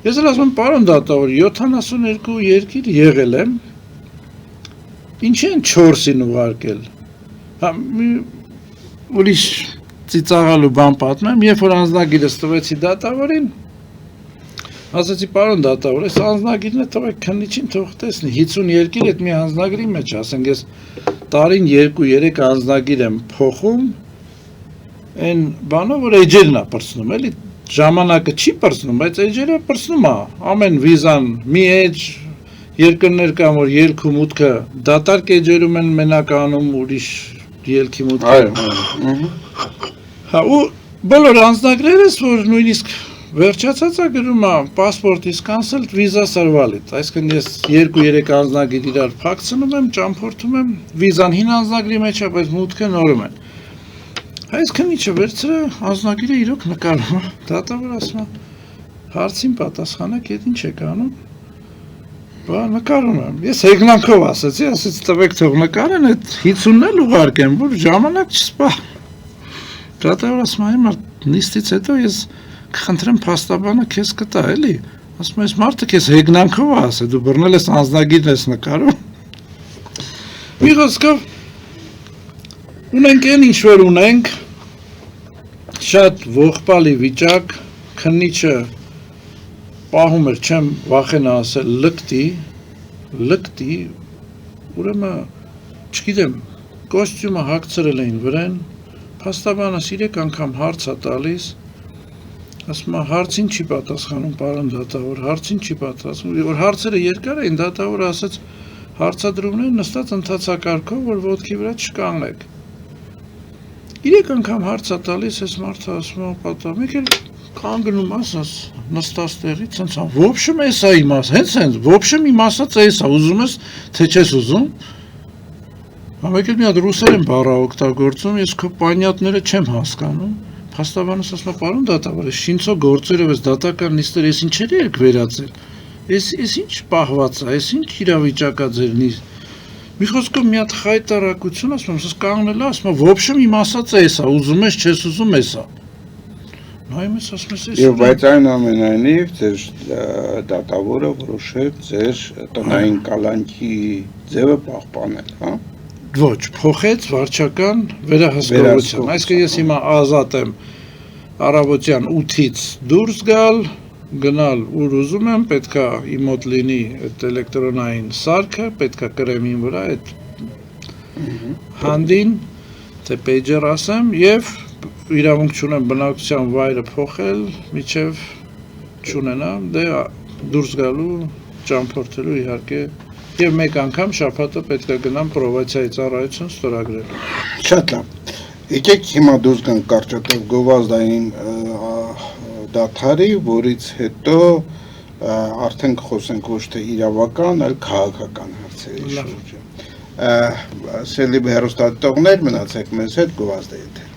Ես էլ ասում եմ, պարոն դատավոր, 72 երկիր եղել եմ, ինչի են 4-ին ուղարկել։ Ուրիշ ծիծաղալու բան պատմեմ, երբ որ անձնագիրս տվեցի դատավորին, ասացի պարոն դատավոր, այս անձնագիրն է թողեք քննիչին թող տեսնի, 50 երկիր այդ մի անձնագրի մեջ, ասենք ես տարին 2-3 անձնագիր եմ փոխում, այն բանը, որ էջերն է պրծնում, էլի ժամանակը չի պրծնում, բայց էջերը պրծնում է, ամեն վիզան մի էջ, երկրներ կան, որ ելք ու մուտքը դատարկ էջերում են մենակ անում, ուրիշ ելքի մուտքը։ Հա ու բոլոր անձնագրերս, որ նույնիսկ վերջացած է գրում է passport is cancelled, visa valid, այսինքն ես 2-3 անձնագիր իրար փակցնում եմ, ճամփորդում եմ, վիզան հին անձնագրի մեջ է, բայց մուտքը նորում են։ Այսինքն ինչը վերցրը անձնագիրը իրոք նկարում է, դատավոր ասում է, հարցին պատասխանեք, այդ ինչ եք անում։ Բա նկարում եմ։ Ես հեգնանքով ասացի տվեք թող նկարեն, այդ 50-ն էլ ուղարկեմ, որ ժամանակ չսպա։ Դատավոր ասում է, հիմա նիստից հետո ես կխնդրեմ փաստաբանը քեզ կտա, էլի։ Ասում եմ, այս մարդը քեզ հեգնանքով է ասել, դու բռնել ես անձնագիրն ես նկարում։ Մի խոսքով ունենք այն ինչ որ ունենք, շատ ողբալի վիճակ, քննիչը պահում էր, չեմ վախենա ասել, լկտի, ուրեմն, չգիտեմ, կոստյումը հագցրել էին վրան, փաստաբանը 3 անգամ հարց է տալիս, ասում է հարցին չի պատասխանում, պարոն դատավոր, հարցին չի պատասխանում, որ հարցերը երկար էին, դատավորը ասաց հարցադրումներ նստած ընթացակարգով, որ ոտքի վրա չկանգնեք։ 3 անգամ հարց է տալիս, այս մարդը ասում է պատամիկ էլ կանգնում ասաս, նստած տեղից, հենց ան, ոբշմ ես է իմ ասած, հենց, ոբշմ իմ ասած ես է, ուզում ես, թե չես ուզում, համեկ էլ մի հատ ռուսերեն բառա օգտագործում, ես քո պանյատները չեմ հասկանում, փաստաբանս ասում է, պարոն դատավոր, ես շինցո գործերով ես դատական նիստեր, ես ինչերի եք վերածել, ես ինչ պահված է, ես ինչ իրավիճակ է ձեր նիստ, մի խոսքով մի հատ խայտարակություն, ասում եմ, ես կանգնել է, ասում է, ոբշմ իմ ասած ես է, ուզում ես, չես ուզում ես է։ Նայում ես, ասում ես, Եվ բայց այն ամենայնիվ ձեր դատավորը որոշեց ձեր տնային կալանքի ձևը պահպանել, հա? Ոչ, փոխեց վարչական վերահսկողության, այսինքն ես հիմա ազատ եմ առավոտյան 8-ից դուրս գալ, գնալ ուր ուզում եմ, պետքա իմ մոտ լինի այդ էլեկտրոնային սարքը, պետքա կրեմ իմ վրա այդ հանդին, թե պեյջեր ասեմ և իրավունք չունեմ բնակության վայրը փոխել, միջև չունենամ, դե դուրս գալու, ճամփորդելու իհարկե, և մեկ անգամ շաբաթը պետք է գնամ պրովացիայի ծառայություն ստորագրելու։ Շատ լավ։ Եկեք հիմա դուրս գանք կարճատև գովազդային դադարի, որից հետո արդեն խոսենք ոչ թե իրավական, այլ քաղաքական հարցերի շուրջ։ Սիրելի հեռուստադիտողներ, մնացեք մեզ հետ, գովազդ է եթեր։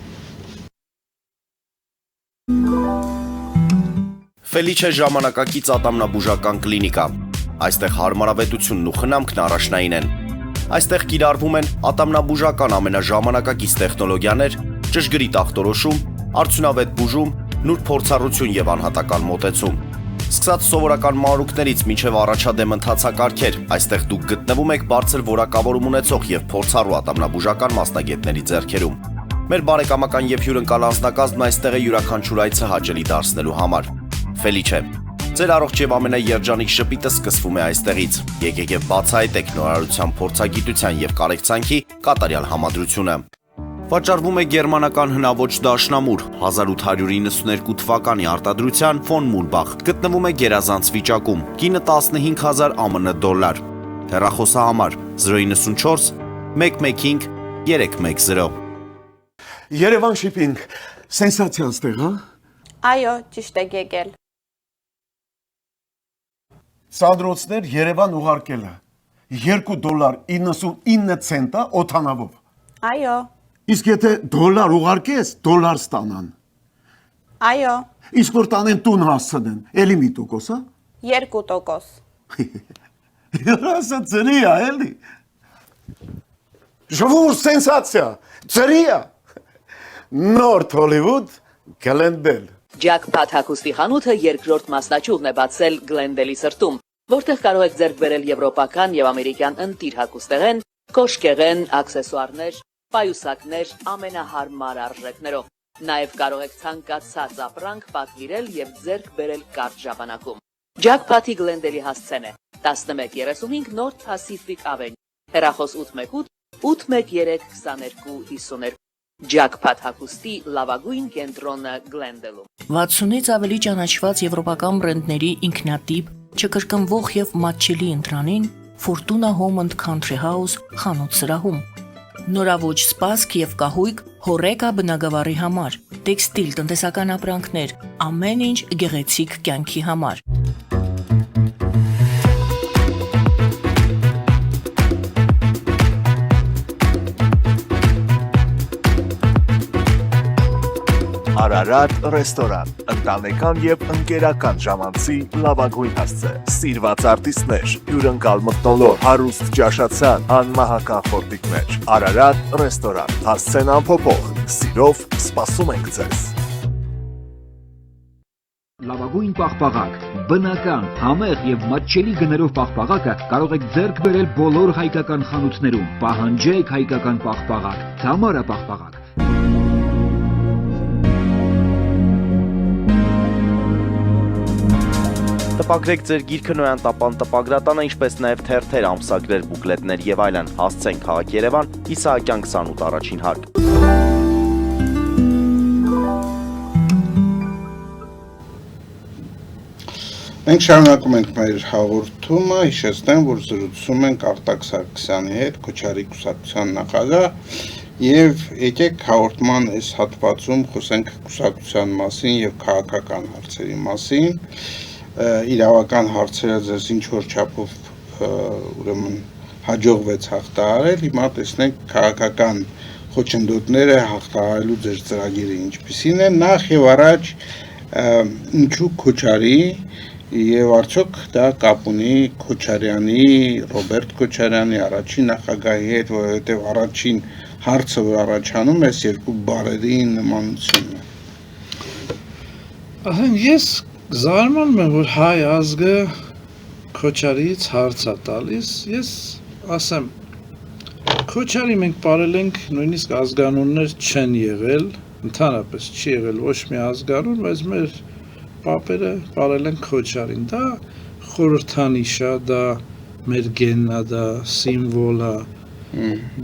Ֆելիչե ժամանակակից ատամնաբուժական կլինիկա։ Այստեղ հարմարավետությունն ու խնամքն առաջնային են։ Այստեղ կիրառվում են ատամնաբուժական ամենաժամանակակից տեխնոլոգիաներ, ճշգրիտ ախտորոշում, արդյունավետ բուժում, նուրբ փորձառություն եւ անհատական մոտեցում։ Սկսած սովորական մանրուքներից մինչև առաջադեմ ընթացակարգեր, այստեղ դուք գտնվում եք բարձր որակավորում ունեցող եւ փորձառու ատամնաբուժական մասնագետների ձեռքերում։ Մեր բարեկամական եւ հյուրընկալ անձնակազմն այստեղ է յուրաքանչյուր այցը հաճելի դարձնելու համար։ Ֆելիչե, ձեր առողջ եւ ամենաերջանիկ շպիտը սկսվում է այստեղից։ Եկեք եւ բացահայտեք նորարարության փորձագիտության եւ կարեկցանքի կատարյալ համադրությունը։ Վաճառվում է գերմանական հնաոճ դաշնամուր 1892 թվականի արտադրության ֆոն Մուլբախ, գտնվում է գերազանց վիճակում, կինը 15,000 ԱՄՆ դոլար, հեռախոսահամար 094 115 310։ Երևան շիփինգ, սենսացիան ստեղ, հա։ Այո, ճիշտ եք եկել։ Սանդրոցներ Երևան ուղարկելը $2.99 օթանավով։ Այո, Իսկ եթե դոլար ուղարկես, դոլար ստանան։ այո, Իսկ որ տանեն տուն հասցնեն, էլի մի տոկոս, հա։ 2%։ Ասա ծրի է, էլի։ Ժողովուրդ սենսացիա, ծրի է։ Նորթ Հոլիվուդ, Գլենդել։ Ջաքփաթ հագուստի խանութը երկրորդ մասնաճյուղն է բացել Գլենդելի սրտում, որտեղ կարող եք ձեռք բերել եվրոպական եւ ամերիկյան ընտիր հագուստեղեն, կոշկեղեն, աքսեսուարներ, պայուսակներ ամենահարմար արժեքներով։ Նաեւ կարող եք ցանկացած ապրանք պատվիրել եւ ձեռք բերել կարճ ժամանակում։ Ջաքփաթի Գլենդելի հասցեն է 1135 North Pacific Avenue, հեռախոս 818 813 2252։ Ջաքփաթ հագուստի լավագույն կենտրոնը Գլենդելում։ 60-ից ավելի ճանաչված եվրոպական բրենդների ինքնատիպ, չկրկնվող եւ մատչելի ընտրանին Fortuna Home and Country House խանութ սրահում։ Նորավոճ սպասք եւ կահույք հորեկա բնագավառի համար, տեքստիլ տնտեսական ապրանքներ, ամեն ինչ գեղեցիկ կյանքի համար։ Արարատ ռեստորան, ընտանեկան եւ ընկերական ժամանցի լավագույն հասցե, սիրված արտիստներ, հյուրընկալ մթնոլորտ, հարուստ ճաշացան, անմահական խորտիկներ, Արարատ ռեստորան, հասցեն անփոփոխ, սիրով սպասում ենք ձեզ։ Լավագույն պաղպաղակ, բնական, համեղ եւ մատչելի գներով պաղպաղակը կարող եք ձեռք բերել բոլոր հայկական խանութներում։ Պահանջեք հայկական պաղպաղակ, Թամարա պաղպաղակ։ Տպագրեք ձեր գիրքը Նոյան տապան տպագրատանը, ինչպես նաև թերթեր, ամսագրեր, բուկլետներ եւ այլն։ Հասցեն քաղաք Երևան, Իսահակյան 28 առաջին հարկ։ Մենք շարունակում ենք մեր հաղորդումը, հիշեցնեմ, որ զրուցում ենք Արտակ Սարգսյանի հետ, Քոչարի կուսակցության նախագահ, եւ եկեք հաղորդման այս հատվածում խոսենք կուսակցության մասին եւ քաղաքական հարցերի մասին։ Իրավական հարցերը ձեզ ինչ-որ չափով ուրեմն հաջողվեց հաղթահարել, հիմա տեսնենք քաղաքական խոչընդոտները հաղթահարելու ձեր ծրագիրը ինչպիսին է, նախ եւ առաջ ինչու Քոչարի եւ արդյոք դա կապ ունի Քոչարյանի, Ռոբերտ Քոչարյանի առաջին նախագահի հետ, որովհետեւ առաջին հարցը, որ առաջանում է, երկու բարերի նմանությունն է։ Ասեն ես զարմանում եմ, որ հայ ազգը Քոչարից հարց է տալիս, ես ասեմ, Քոչարի մենք բարել ենք նույնիսկ ազգանուններ չեն եղել, ընդհանրապես չի եղել ոչ մի ազգանուն, բայց մեր պապերը բարել են Քոչարին, դա խորհրդանիշ է, դա մեր գենն է, դա սիմվոլ է,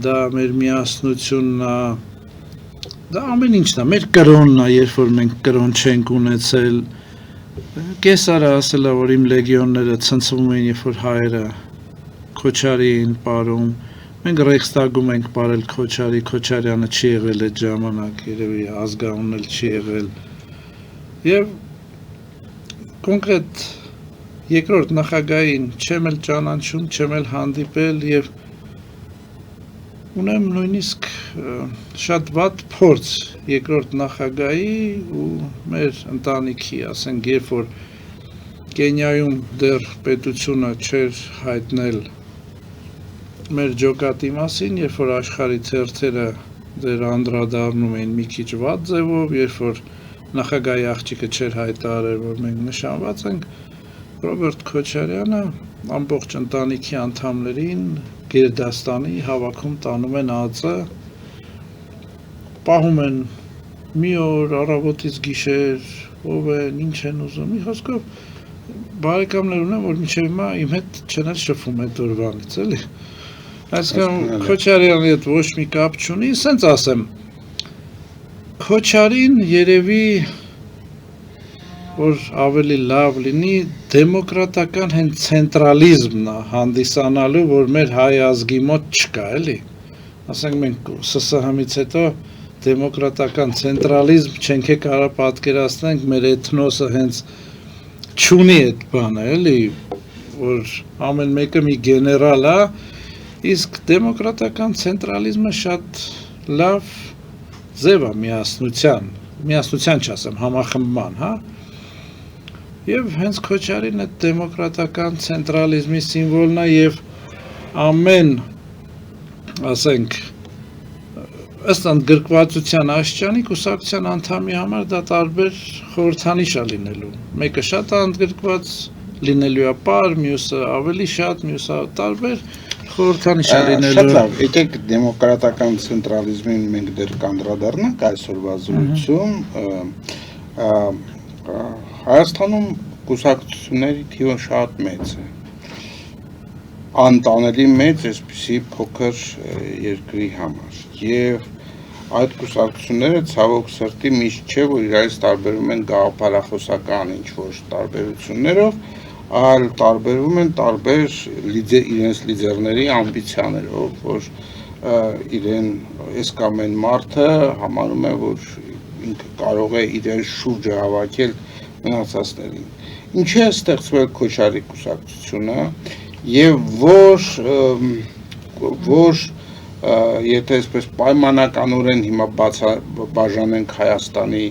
դա մեր միասնությունն է, դա ամեն ինչն է, մեր կրոնն է, երբ որ մենք կրոն չենք ունեցել, Կեսարը ասել է, որ իմ լեգիոնները ցնցվում էին, երբ որ հայերը Քոչարի էին պարում, մենք Ռեյխստագում ենք պարել Քոչարի, Քոչարյանը չի եղել այդ ժամանակ, երևի ազգանուն էլ չի եղել, եւ կոնկրետ երկրորդ նախագահին չեմ էլ ճանաչում, չեմ էլ հանդիպել եւ ունեմ նույնիսկ շատ վատ փորձ երկրորդ նախագահի ու մեր ընտանիքի, ասենք, երբ որ Կենիայում դեռ պետությունը չէր հայտնել մեր ջոկատի մասին, երբ որ աշխարհի թերթերը դեռ անդրադառնում էին մի քիչ վատ ձևով, երբ որ նախագահի աղջիկը չէր հայտարարել, որ մենք նշանված ենք, Ռոբերտ Քոչարյանը ամբողջ ընտանիքի անդամներին Գերդաստանի հավաքում տանում են ածը, պահում են մի օր, առավոտից գիշեր, ով են, ինչ են ուզում, մի խոսքով բարեկամներ ունեմ, որ մինչև հիմա իմ հետ չեն էլ շփվում այդ օրվանից, էլի։ Այսինքն Քոչարյանի հետ ոչ մի կապ չունի, սենց ասեմ, Քոչարին երևի որ ավելի լավ լինի դեմոկրատական հենց ցենտրալիզմն է հանդիսանալու, որ մեր հայ ազգի մոտ չկա, էլի։ Ասենք մենք ՍՍՀ-ից հետո դեմոկրատական ցենտրալիզմ չենք կարող պատկերացնենք, մեր էթնոսը հենց չունի այդ բանը, էլի, որ ամեն մեկը մի գեներալ է, իսկ դեմոկրատական ցենտրալիզմը շատ լավ ձև է միասնության չասեմ, համախմբման, հա։ Եվ հենց Քոչարին այդ դեմոկրատական ցենտրալիզմի սիմվոլն է եւ ամեն, ասենք, ըստ ընդգրկվածության աշճանի կուսակցության անդամի համար դա տարբեր խորհրդանիշ է լինելու։ Մեկը շատ է ընդգրկված լինելու է պար, մյուսը ավելի շատ, մյուսը տարբեր խորհրդանիշ է լինելու։ Շատ լավ, եկեք դեմոկրատական ցենտրալիզմին մենք դեռ կանդրադառնանք այսօրվա զրույցում։ Հայաստանում կուսակցությունների թիվը շատ մեծ է, անտանելի մեծ այսպիսի փոքր երկրի համար և այդ կուսակցությունները ցավոք սրտի միշտ չէ, որ իրարից տարբերում են գաղափարախոսական ինչ-որ տարբերություններով, այլ տարբերվում են տարբեր իրենց լիդերների ամբիցիաներով, որ իրեն այս կամ այն մարդը համարում է, որ ինքը կարող է իրեն շուրջը հավաքել մնացածներին։ Ինչի է ստեղծվել Քոչարի կուսակցությունը եւ որ եթե այսպես պայմանականորեն հիմա բաժանենք Հայաստանի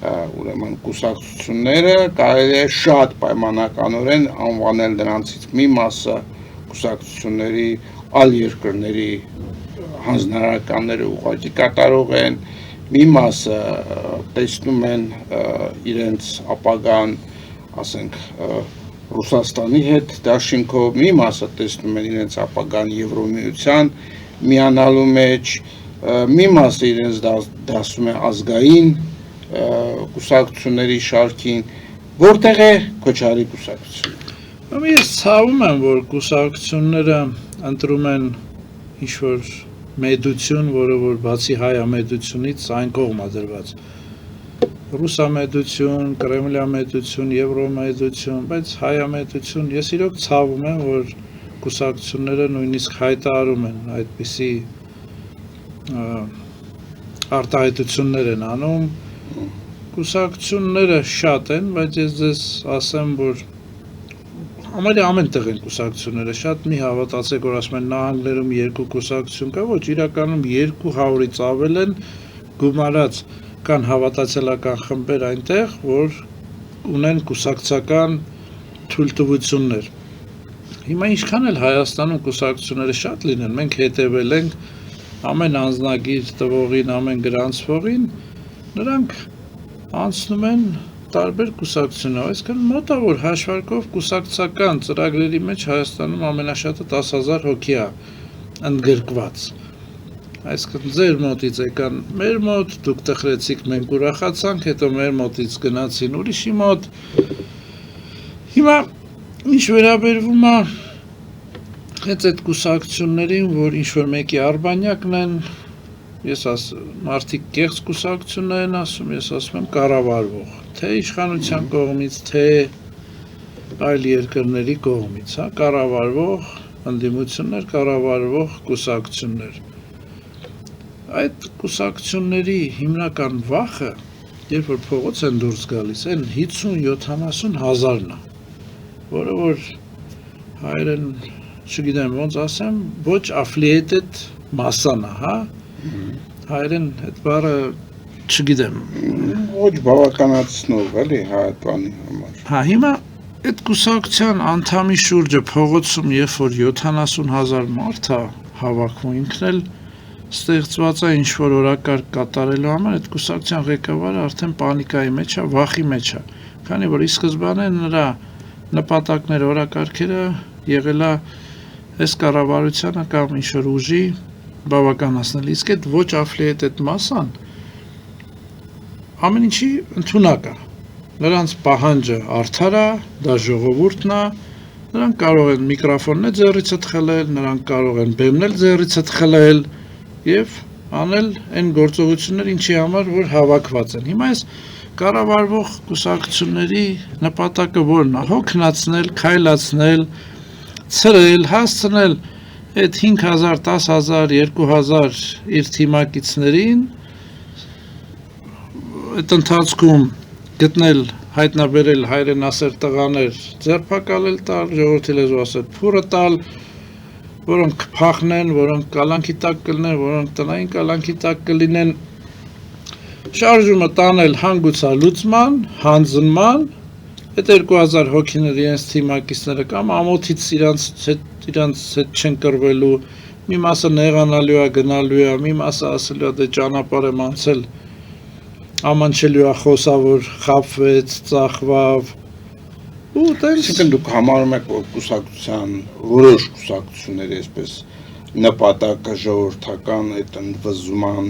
ուրեմն կուսակցությունները, կարելի է շատ պայմանականորեն անվանել նրանցից մի մասը կուսակցությունների այլ երկրների հանձնարարականները ուղղակի կատարող են, մի մասը տեսնում են իրենց ապագան, ասենք, Ռուսաստանի հետ դաշինքով, մի մասը տեսնում են իրենց ապագան Եվրոմիության միանալու մեջ, մի մասը իրենց դասում է ազգային կուսակցությունների շարքին, որտեղ է Քոչարի կուսակցությունը։ Ես ցավում եմ, որ կուսակցությունները ընտրում են ինչ-որ մեդություն, որը որ բացի հայամեդությունից այն կողմ է դրված։ Ռուսամեդություն, կրեմլյամեդություն, եվրոմեդություն, բայց հայամեդություն, ես իրոք ցավում եմ, որ կուսակցությունները նույնիսկ հայտարարում են այդպիսի արտահայտություններ են անում։ Կուսակցությունները շատ են, բայց ես ձեզ ասեմ, որ ամեն տեղ են կուսակցությունները, շատ մի հավատացեք, որ ասում են նահանգներում երկու կուսակցություն կա, ոչ, իրականում 200-ից ավել են գումարած կան հավատացիալական խմբեր այնտեղ, որ ունեն կուսակցական թույլտվություններ։ Հիմա ինչքան էլ Հայաստանում կուսակցությունները շատ լինեն, մենք հետևել ենք ամեն անձնագիր տվողին, ամեն գրանցվողին, նրանք անցնում են տարբեր կուսակցություններ, այսինքն մոտավոր հաշվարկով կուսակցական ծրագրերի մեջ Հայաստանում ամենաշատը 10,000 հոգի է ընդգրկված։ Այսինքն ձեր մոտից եկան մեր մոտ, դուք տխրեցիք, մենք ուրախացանք, հետո մեր մոտից գնացին ուրիշի մոտ։ Հիմա ինչ վերաբերվում է հենց այդ կուսակցություններին, որ ինչ-որ մեկի արբանյակն են, մարդիկ կեղծ կուսակցություններ են ասում, ես ասում եմ կառավարվող, թե իշխանության կողմից, թե այլ երկրների կողմից, կառավարվող ընդդիմություններ, կառավարվող կուսակցություններ։ Այդ կուսակցությունների հիմնական վախը, երբ որ փողոց են դուրս գալիս, այն 50-70 հազարն է, որը որ հայերեն, չգիտեմ ոնց ասեմ, ոչ affiliated մասսան է, հա, հայերեն այդ բառը չգիտեմ։ Ոչ բավականացնող, էլի, այդ բանի համար։ Հա, հիմա այդ կուսակցության անդամի շուրջը փողոցում, երբ որ 70,000 մարդ է հավաքվում, ինքն էլ ստեղծված է ինչ-որ օրակարգ կատարելու համար, այդ կուսակցության ղեկավարը արդեն պանիկայի մեջ է, վախի մեջ է, քանի որ ի սկզբանե նրա նպատակները, օրակարգերը եղել է այս կառավարությանը կամ ինչ-որ ուժի բավականացնել, իսկ այդ ոչ affiliated մասան ամեն ինչի ընդունակ է, նրանց պահանջը արդար է, դա ժողովուրդն է, նրանք կարող են միկրոֆոններ ձեռիցդ խլել, նրանք կարող են բեմնել ձեռիցդ խլել, և անել այն գործողություններ, ինչի համար որ հավաքված են։ Հիմա այս կառավարվող կուսակցությունների նպատակը որն է՝ հոգնածնել, քայլացնել, ցրել, հասցնել այդ 5000, 10000, 2000 իր թիմակիցներին այդ ընթացքում գտնել, հայտնաբերել հայրենասեր տղաներ, ձերբակալել տալ, ժողովրդի լեզվով ասել, փուրը տալ, որոնք փախնեն, որոնք կալանքի տակ կլինեն, որոնք տնային կալանքի տակ կլինեն, շարժումը տանել հանգուցալուծման, հանձնման, այդ 2000 հոգիներ իրենց թիմակիցները կամ ամոթից իրանց հետ չեն կռվելու, մի մասը նեղանալու է, գնալու է, մի մասը ասելու է դե ճանապարհ եմ անցել, ամանչելու է խոսավոր, խաբվեց, ծախվավ, ու տենց Այսինքն դուք համարում եք, որ կուսակցության, որոշ կուսակցությունների այսպես նպատակը ժողովրդական այդ ընդվզման,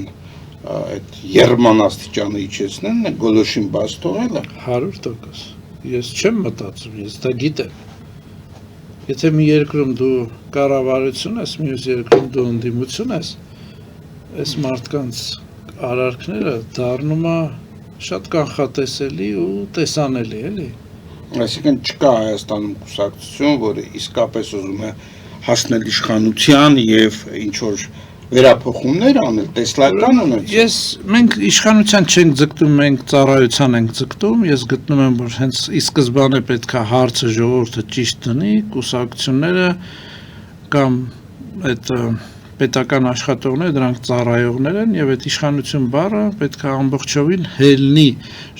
այդ երման աստիճանը իջեցնելն է, գոլոշին բաց թողելը։ 100%։ Ես չեմ մտածում, ես դա գիտեմ։ Եթե մի երկրում դու կառավարություն ես, մյուս երկրում դու ընդդիմություն ես, այս մարդկանց արարքները դառնում է շատ կանխատեսելի ու տեսանելի, էլի։ Այսինքն չկա Հայաստանում կուսակցություն, որը իսկապես ուզում է հասնել իշխանության եւ ինչ որ վերափոխումներ անել, տեսլական ունեցել։ Մենք իշխանության չենք ձգտում, մենք ծառայության ենք ձգտում, ես գտնում եմ, որ հենց ի սկզբանե պետք է հարցը ժողովուրդը ճիշտ դնի, կուսակցությունները կամ այդ պետական աշխատողները դրանք ծառայողներ են եւ այդ իշխանություն բառը պետք է ամբողջովին հելնի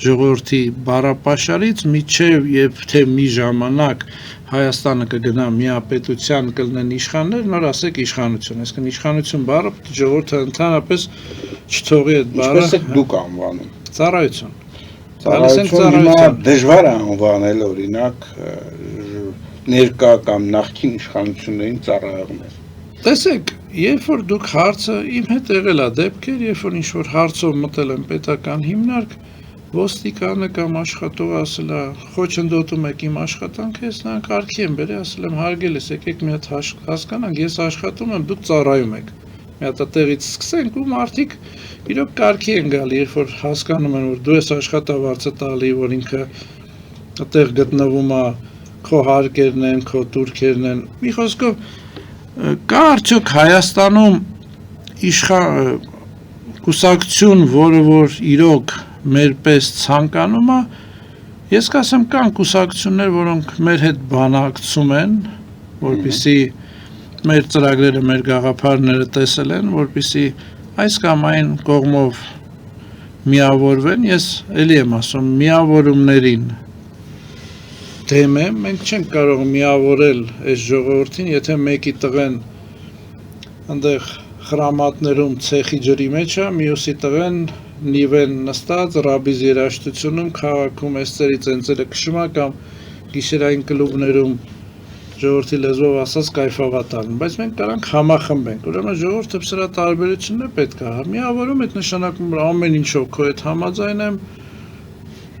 ժողովրդի բառապաշարից միջև եւ թե մի ժամանակ Հայաստանը կգնա միապետության կլինեն իշխաններ, նոր ասեք իշխանություն, այսինքն իշխանություն բառը ժողովուրդը ընդհանրապես չթողի այդ բառը։ Ինչպես եք դուք անվանում։ Ծառայություն։ Ծառայություն դժվար է անվանել օրինակ ներկա կամ նախկին իշխանություններին ծառայողներ։ Տեսեք, երբ որ դուք հարցը իմ հետ եղել է դեպքեր, երբ որ ինչ-որ հարցով մտել եմ պետական հիմնարկ, ոստիկանը կամ աշխատողը ասել է, խոչընդոտում եք իմ աշխատանքը, ես նրան կարգի եմ բերել, ասել եմ հարգելիս, եկեք մի հատ հասկանանք, ես աշխատում եմ, դուք ծառայում եք։ Մի հատ տեղից սկսենք ու մարդիկ իրոք կարգի են գալի, երբ որ հասկանում են, որ դու ես աշխատավարձը տալի, որ ինքը այդտեղ գտնվում է, քո հարկերն են, քո տուրքերն են։ Մի խոսքով կա արդյոք Հայաստանում կուսակցություն, որը որ իրոք մեր պես ցանկանում է, ես կասեմ կան կուսակցություններ, որոնք մեր հետ բանակցում են, որպեսզի մեր ծրագրերը, մեր գաղափարները տեսել են, որպեսզի այս կամ այն կողմով միավորվեն, ես էլի եմ ասում, միավորումներին դեմ եմ, մենք չենք կարող միավորել այս ժողովրդին, եթե մեկի տղեն այնտեղ խրամատներում ցեխի ջրի մեջ է, մյուսի տղեն նիվեն նստած, ռաբիզ երաժշտությունում, քաղաքում էսցերի ծենծերը քշում է կամ գիշերային կլուբներում ժողովրդի լեզվով ասած կայֆավատալն, բայց մենք կարանք համախմբենք, ուրեմն ժողովուրդը սրա տարբերությունն է պետք է, միավորում այդ նշանակում որ ամեն ինչով քո հետ համաձայն եմ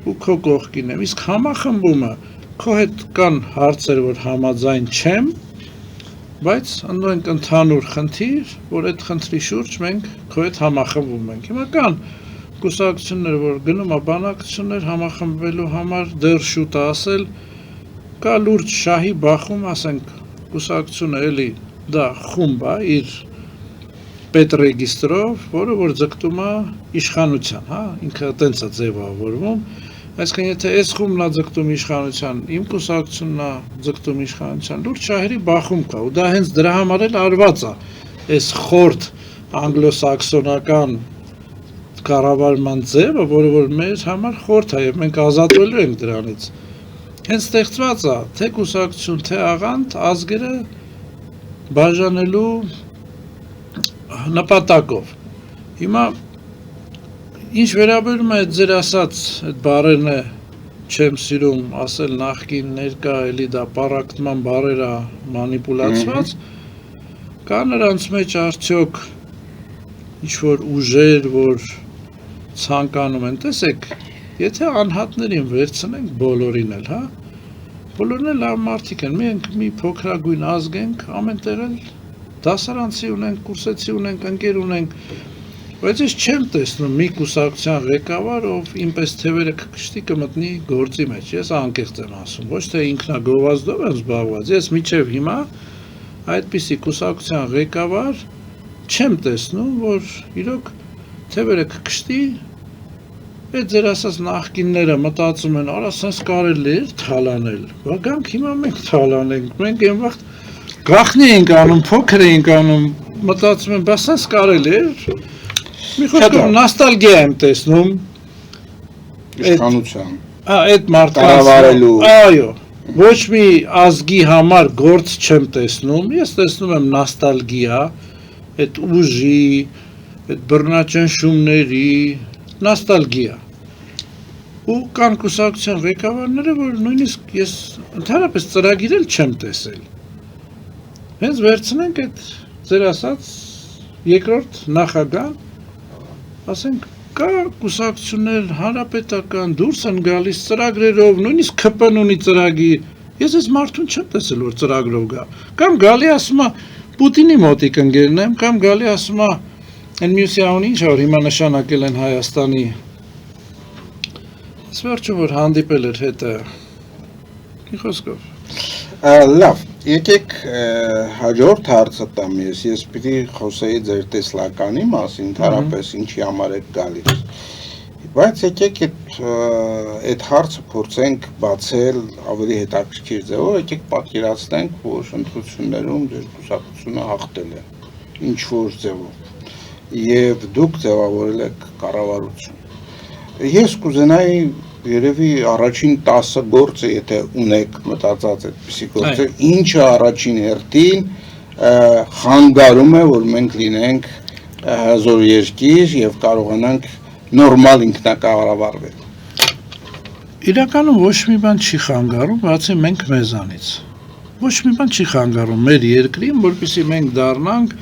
ու քո կողքին եմ, իսկ համախմբումը քո հետ կան հարցեր, որ համաձայն չեմ, բայց ընդունենք ընդհանուր խնդիր, որ այդ խնդրի շուրջ մենք քո հետ համախմբվում ենք։ Հիմա կան կուսակցություններ, որ գնում է բանակցություններ համախմբվելու համար, դեռ շուտ է ասել, կա լուրջ շահի բախում, ասենք, կուսակցությունը էլի դա խումբ է իր պետռեգիստրով, որը որ ձգտում է իշխանության, հա, ինքը տենց է ձևավորվում։ Այսինքն եթե այս խումբն է ձգտում իշխանության, իմ կուսակցությունն է ձգտում իշխանության, լուրջ շահերի բախում կա, ու դա հենց դրա համար էլ արված է այս խորտ անգլոսաքսոնական կառավարման ձևը, որը որ մեր համար խորտ է եւ մենք ազատվելու ենք դրանից։ Հենց ստեղծված է թե կուսակցություն, թե աղանդ ազգերը բաժանելու նպատակով։ Հիմա ինչ վերաբերում է ձեր ասած այդ բառերն է չեմ սիրում ասել նախկին ներկա էլի դա պարակտման բառեր է մանիպուլացված, կա նրանց մեջ արդյոք ինչ-որ ուժեր, որ ցանկանում են, տեսեք, եթե անհատներին վերցնենք բոլորին էլ, հա, բոլորն էլ լավ մարդիկ են, մենք մի փոքրագույն ազգ ենք, ամեն տեղ էլ դասարանցի ունենք, կուրսեցի ունենք, ընկեր ունենք, Բայց ես չեմ տեսնում մի կուսակցության ղեկավար, ով ինպես թևերը կկշտի կմտնի գործի մեջ։ Ես անկեղծ եմ ասում, ոչ թե ինքնագովազդով եմ զբաղված։ Ես մինչև հիմա այդպիսի կուսակցության ղեկավար չեմ տեսնում, որ իրոք թևերը կկշտի, այդ ձեր ասած նախկինները մտածում են, արա սենց կարելի էր թալանել։ Գանք հիմա մենք թալանենք, մենք այն վաղ գախնի ենք անում, փոքր ենք անում, մտածում են, բա սենց կարելի էր։ Մի խոսքով նոստալգիա եմ տեսնում Իշխանության այդ մարդկանց, կառավարելու։ այո, ոչ մի ազգի համար գործ չեմ տեսնում, ես տեսնում եմ նոստալգիա, այդ ուժի, այդ բռնաճնշումների, նոստալգիա։ Ու կան կուսակցության ղեկավարները, որ նույնիսկ ես ընդհանրապես ծրագիր էլ չեմ տեսել։ Հենց վերցնենք այդ ձեր ասած երկրորդ նախագահ, ասենք կա կուսակցություններ հանրապետական դուրս են գալիս ծրագրերով, նույնիսկ ԿՊ-ն ունի ծրագիր։ Ես այս մարդուն չեմ տեսել, որ ծրագրով գա։ Կամ գալի ասում է Պուտինի մոտիկ ընկերն եմ, կամ գալի ասում է այն մյուսի անունը ինչ որ հիմա նշանակել են Հայաստանի։ Ես վերջում որ հանդիպել էր հետը։ Մի խոսքով։ Լավ, եկեք հաջորդ հարցը տամ ես պիտի խոսեի ձեր տեսլականի մասին, ընդհանրապես ինչի համար եք գալիս։ Բայց եկեք այդ հարցը փորձենք բացել ավելի հետաքրքիր ձևով, եկեք պատկերացնենք, որ ընտրություններում ձեր կուսակցությունը հաղթել է ինչ որ ձևով եւ դուք ձևավորել եք կառավարություն։ Ես կուզենայի երևի առաջին 10 գործը, եթե ունեք մտածած այդպիսի գործը, ինչը առաջին հերթին խանգարում է, որ մենք լինենք հզոր երկիր եւ կարողանանք նորմալ ինքնակառավարվել։ Իրականում ոչ մի բան չի խանգարում, բացի մենք մեզանից։ Ոչ մի բան չի խանգարում մեր երկրին, որպեսզի մենք դառնանք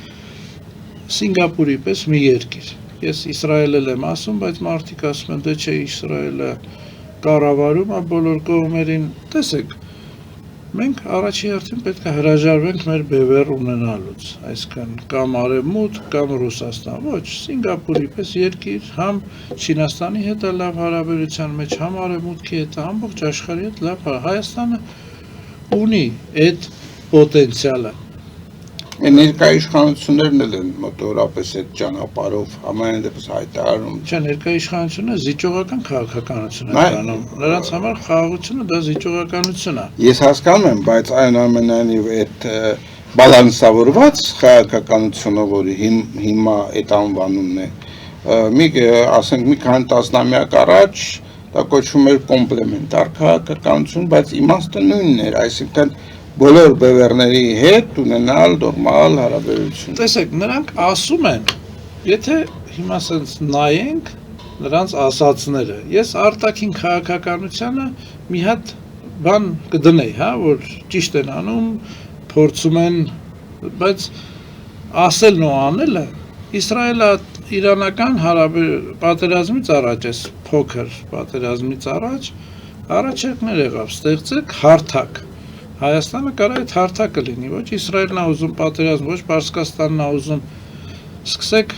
Սինգապուրի պես մի երկիր։ Ես Իսրայելել եմ ասում, բայց մարդիկ ասում են, դե չէ Իսրայելը կառավարում է բոլոր կողմերին, տեսեք, մենք առաջի հերթին պետք է հրաժարվենք մեր բևեռ ունենալուց, այսքան կամ Արևմուտք, կամ Ռուսաստան, ոչ, Սինգապուրի պես երկիր, համ Չինաստանի հետ է լավ հարաբերության մեջ, համ Արևմուտքի հետ, ամբողջ աշխարհի հետ լավ Հայաստանը ունի այդ պոտենցիալը։ Ներկայ իշխանություններն էլ են մոտորապես այդ ճանապարհով համայն դեպս հայտարարում։ Չէ, ներկայ իշխանությունը զիջողական քաղաքականություն է անում։ Նրանց համար խաղաղությունը դա զիջողականություն է։ Ես հասկանում եմ, բայց այնուամենայնիվ այդ բալանսավորված քաղաքականությունը, որի հիմա այդ անվանումն է, ասենք մի քանի տասնամյակ առաջ դա կոչվում էր կոմպլեմենտար քաղաքականություն, բայց իմաստը նույնն էր, այսինքն բոլոր բևեռների հետ ունենալ նորմալ հարաբերություն։ Տեսեք, նրանք ասում են, եթե հիմա ասենց նայենք նրանց ասածները, ես արտաքին քաղաքականությանը մի հատ բան կդնեի, հա, որ ճիշտ են անում, փորձում են, բայց ասելն ու անելը Իսրայելը իրանական պատերազմից առաջ, այս փոքր պատերազմից առաջարկներ եղավ, ստեղծեք հարթակ։ Հայաստանը կարա այդ հարթակը լինի, ոչ Իսրայելն է ուզում պատերազմ, ոչ Պարսկաստանն է ուզում, սկսեք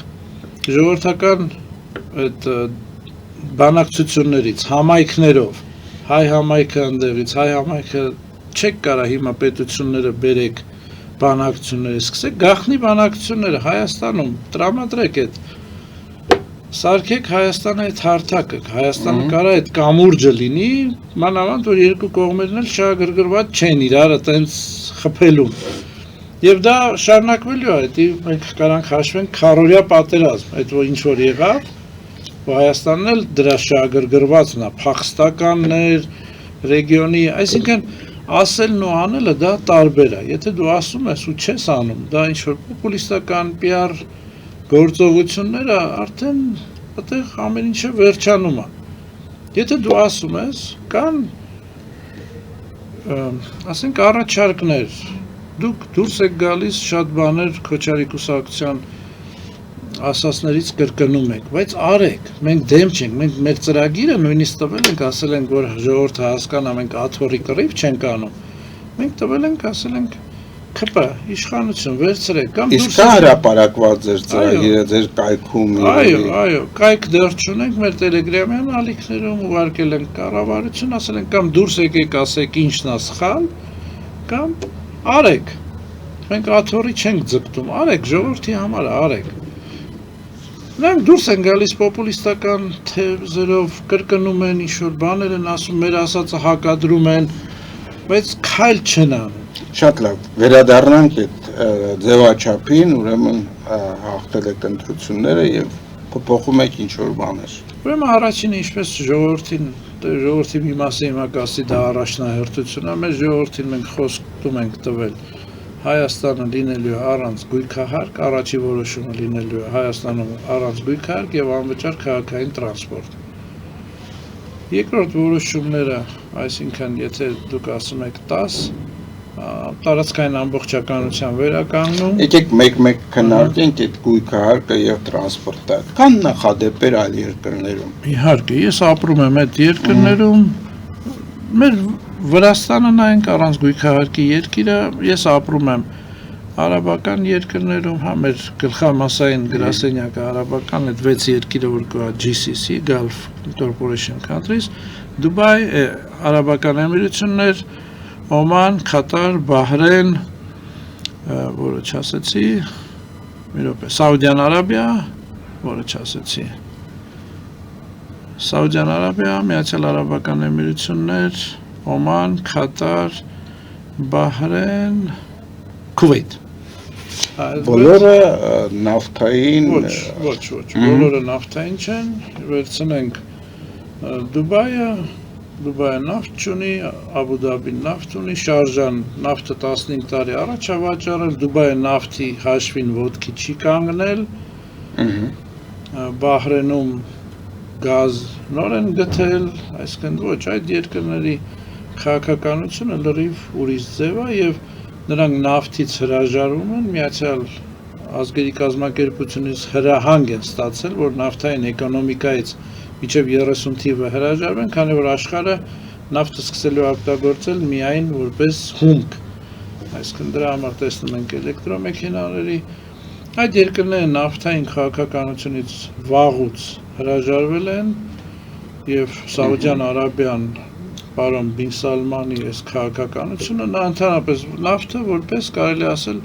ժողովրդական այդ բանակցություններից, համայնքներով, հայ համայնքը ընդեղից, հայ համայնքը չեք կարա հիմա պետությունները բերեք բանակցությունները, սկսեք գաղտնի բանակցությունները Հայաստանում, տրամադրեք այդ, սարքեք Հայաստանը այդ հարթակը, Հայաստանը կարա այդ կամուրջը լինի, մանավանդ, որ երկու կողմերն էլ շահագրգռված չեն իրարը տենց խփելուն։ Եվ դա շարունակվելու է, մենք կարանք հաշվենք քառօրյա պատերազմ, այդ որ ինչ որ եղավ, Հայաստանն էլ դրա շահագրգռվածն է, փախստականներ, ռեգիոնի, այսինքն ասելն ու անելը դա տարբեր է, եթե դու ասում ես ու չես անում, դա ինչ որ պոպուլիստական PR գործողությունները արդեն այդտեղ ամեն ինչը վերջանում է։ Եթե դու ասում ես, կան ասենք առաջարկներ, դուք դուրս եք գալիս շատ բաներ Քոչարի կուսակցության ասածներից կրկնում եք, բայց արեք, մենք դեմ չենք, մենք մեր ծրագիրը նույնիսկ տվել ենք, ասել ենք, որ ժողովուրդը հասկանա, մենք աթոռի կռիվ չենք անում, մենք տվել ենք, ասել ենք, ԿՊ իշխանություն վերցրեք կամ Իսկ կա հրապարակված ձեր կայքում։ Այո, կայք դեռ չունենք, մեր տելեգրամյան ալիքներում ուղարկել ենք կառավարություն, ասել ենք կամ դուրս եկեք ասեք ինչն է սխալ, կամ արեք։ Մենք աթոռի չենք ձգտում, արեք, ժողովրդի համար արեք։ Նրանք դուրս են գալիս պոպուլիստական թեզերով, կրկնում են ինչ-որ բաներ են ասում, մեր ասածը հակադրում են, բայց քայլ չեն անում։ Շատ լավ, վերադառնանք այդ ձևաչափին, ուրեմն հաղթել եք ընտրությունները եւ փոխում եք ինչ-որ բաներ։ Ուրեմն առաջինը ինչպես ժողովրդի մի մասի հիմա կասի դա առաջնահերթություն է, մեր ժողովրդին մենք խոստում ենք տվել Հայաստանը լինելու է առանց գույքահարկ, առաջի որոշումը լինելու է Հայաստանում առանց գույքահարկ եւ անվճար քաղաքային տրանսպորտ։ Երկրորդ որոշումները, այսինքն եթե դուք ասում եք 10, տարածքային ամբողջականության վերականգնում։ Եկեք մեկ-մեկ քննարկենք այդ գույքահարկը եւ տրանսպորտը։ Կան նախադեպեր այլ երկրներում։ Իհարկե, ես ապրում եմ այդ երկրներում, մեր Վրաստանը նայենք առանց գույքահարկի երկիրը, ես ապրում եմ արաբական երկրներում, հա մեր գլխամասային գրասենյակը արաբական այդ 6 երկիրը որ կա GCC, Gulf Corporation Countries, Դուբայ, Արաբական Էմիրություններ, Օման, Կատար, Բահրեն, որը չասեցի, մի րոպե, Սաուդյան Արաբիա, որը չասեցի, Սաուդյան Արաբիա, Միացյալ Արաբական Էմիրություններ, Օման, Կատար, Բահրեն, Քուվեյթ։ Բոլորը նավթային Ոչ, բոլորը նավթային չեն, վերցնենք Դուբայը նավթ չունի, Աբու Դաբին նավթ ունի, Շարժան նավթը 15 տարի առաջ է վաճառել, Դուբայը նավթի հաշվին ոտքի չի կանգնել, Բահրենում գազ նոր են գտել, այսինքն ոչ, այդ երկրների քաղաքականությունը լրիվ ուրիշ ձև է եւ նրանք նավթից հրաժարվում են, Միացյալ ազգերի կազմակերպությունից հրահանգ են ստացել, որ նավթային էկոնոմիկայից մինչև 30 թիվը հրաժարվեն, քանի որ աշխարհը նավթը սկսելու օգտագործել միայն որպես հումք։ Այսինքն դրա համար տեսնում ենք էլեկտրոմեքենաների, այդ երկրները նավթային քաղաքականությունից վաղուց հրաժարվել են եւ Սաուդյան Արաբիան Պարոն Բին Սալմանի այս քաղաքականությունը նա ընդհանրապես նավթը որպես կարելի ասել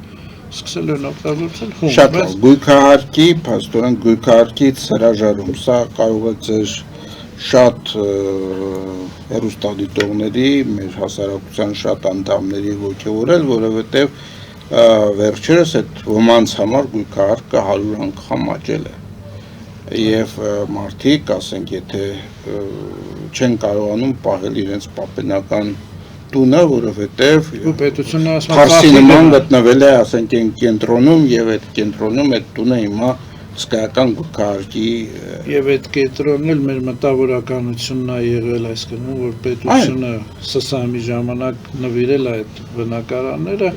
սկսել են օգտագործել հում։ Շատ լավ, գույքահարկի, փաստորեն գույքահարկից հրաժարում, սա կարող է ձեր շատ հեռուստադիտողների, մեր հասարակության շատ անդամների ոգևորել, որովհետև վերջերս այդ ոմանց համար գույքահարկը 100 անգամ աճել է։ Եվ մարդիկ, ասենք, եթե չեն կարողանում պահել իրենց պապենական տունը, որովհետև Փարսի նման գտնվել է, ասենք, կենտրոնում եւ այդ կենտրոնում այդ տունը հիմա հսկայական գույքահարկի եւ այդ կենտրոնն էլ մեր մտավորականությունն է եղել, այսինքն որ պետությունը ՍՍՄ-ի ժամանակ նվիրել է այդ բնակարանները,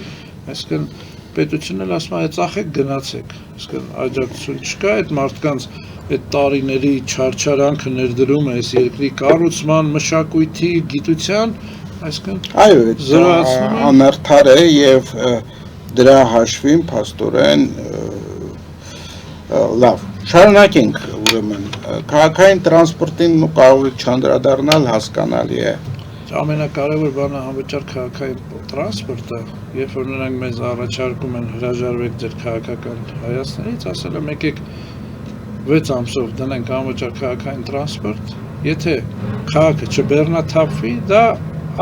այսինքն պետությունն էլ ասում է ծախեք գնացեք, այսինքն աջակցություն չկա այդ մարդկանց այդ տարիների չարչարանքը ներդրում է այս երկրի կառուցման, մշակույթի, գիտության, այսինքն այո, անարդար է եւ դրա հաշվին փաստորեն լավ, շարունակենք ուրեմն քաղաքային տրանսպորտին կարող է չանդրադառնալ, հասկանալի է։ Ամենակարևոր բանը անվճար քաղաքային տրանսպորտը, երբ որ նրանք մեզ առաջարկում են հրաժարվեք ձեր քաղաքական հայացքներից, ասել եմ եկեք 6 ամսով դնենք անվճար քաղաքային տրանսպորտ, եթե քաղաքը չբեռնաթափվի, դա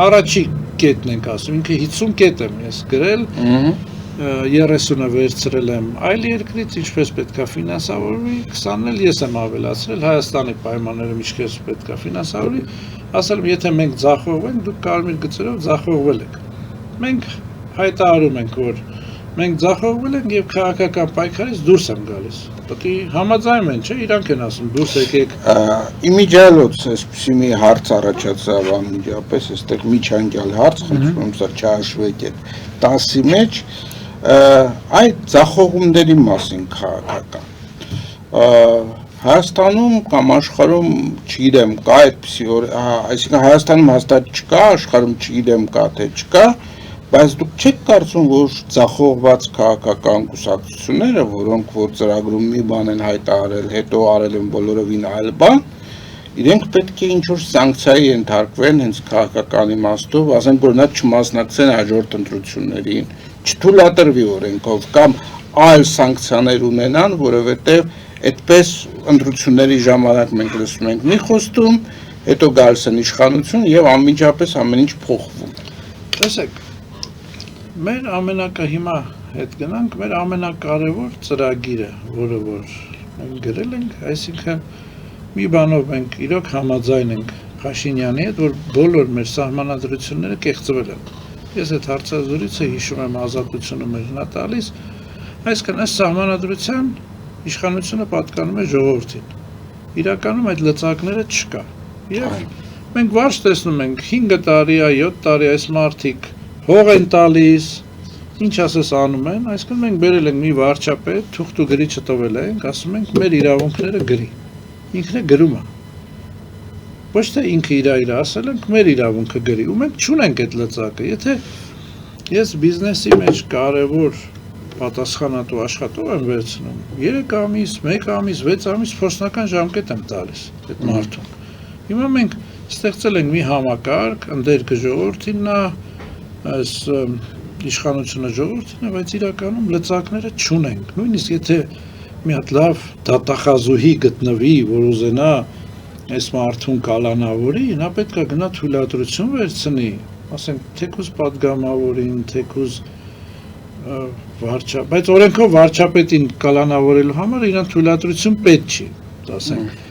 առաջի կետն ենք ասում, ինքը 50 կետ եմ ես գրել, 30-ը վերցրել եմ այլ երկրից, ինչպես պետքա ֆինանսավորվի, 20-ն էլ ես եմ ավելացրել, Հայաստանի պայմաններում ինչպես պետքա ֆինանսավորվի, ասել եմ, եթե մենք ձախողվենք, դուք կարմիր գծերով ձախողվել եք։ Մենք հայտարարում ենք, որ մենք ձախողվել ենք եւ քաղաքական պայքարից դուրս եմ գալիս։ Պետք է համաձայնում են, չէ՞, իրանք են ասում, դուրս եկեք։ Իմիջիալոց այսպեսի մի հարց առաջացավ անմիջապես, այստեղ միջանկյալ հարց, խնդրում սա չհաշվեք այդ 10-ի մեջ, այդ ձախողումների մասին քաղաքական։ Հայաստանում կամ աշխարհում չգիտեմ, կա այդպիսի, այսինքն Հայաստանում հաստատ չկա, աշխարհում չգիտեմ կա թե չկա, Բայց դուք չեք կարծում, որ ձախողված քաղաքական կուսակցությունները, որոնք որ ծրագրում մի բան են հայտարարել, հետո արել են բոլորովին այլ բան, իրենք պետք է ինչ-որ սանկցիայի ենթարկվեն հենց քաղաքական իմաստով, ասենք օրինակ չմասնակցեն հաջորդ ընտրություններին, չթույլատրվի օրենքով կամ այլ սանկցիաներ ունենան, որովհետև այդպես ընտրությունների ժամանակ մենք լսում ենք մի խոստում, հետո գալիս են իշխանություն եւ անմիջապես ամեն ինչ փոխվում։ Տեսեք, մեր հիմա հետ գնանք, մեր ամենակարևոր ծրագիրը, որը որ մենք գրել ենք, այսինքն մի բանով մենք իրոք համաձայն ենք Փաշինյանի հետ, որ բոլոր մեր սահմանադրությունները կեղծվել են։ Ես այդ հարցազրույցը հիշում եմ ազատությունը մեր նա տալիս, այսինքն այս սահմանադրության իշխանությունը պատկանում է ժողովրդին։ Իրականում այդ լծակները չկա։ Եվ մենք վարժ տեսնում ենք 5 տարի, 7 տարի այս մարդիկ հող են տալիս, ինչ ասես անում են, այսինքն մենք բերել ենք մի վարչապետ, թուղթ ու գրիչը տվել ենք, ասում ենք մեր իրավունքները գրի։ Ինքն է գրում է։ Ոչ թե ինքը իր ասել ենք, մեր իրավունքը գրի, ու մենք չունենք այդ լծակը։ Եթե ես բիզնեսի մեջ կարևոր պատասխանատու աշխատող եմ վերցնում, 3 ամիս, 1 ամիս, 6 ամիս փորձնական ժամկետ եմ տալիս այդ մարդուն։ Հիմա մենք ստեղծել ենք մի համակարգ, ընդերքը ժողովրդինն է, այս իշխանությունը ժողովրդին է, բայց իրականում լծակները չունենք։ Նույնիսկ եթե մի հատ լավ դատախազուհի գտնվի, որ ուզենա այս մարդուն կալանավորի, նա պետք է գնա թույլատրություն վերցնի, ասենք թեկուզ պատգամավորին, թեկուզ բայց օրենքով վարչապետին կալանավորելու համար իրան թույլատրություն պետք չի, ասենք։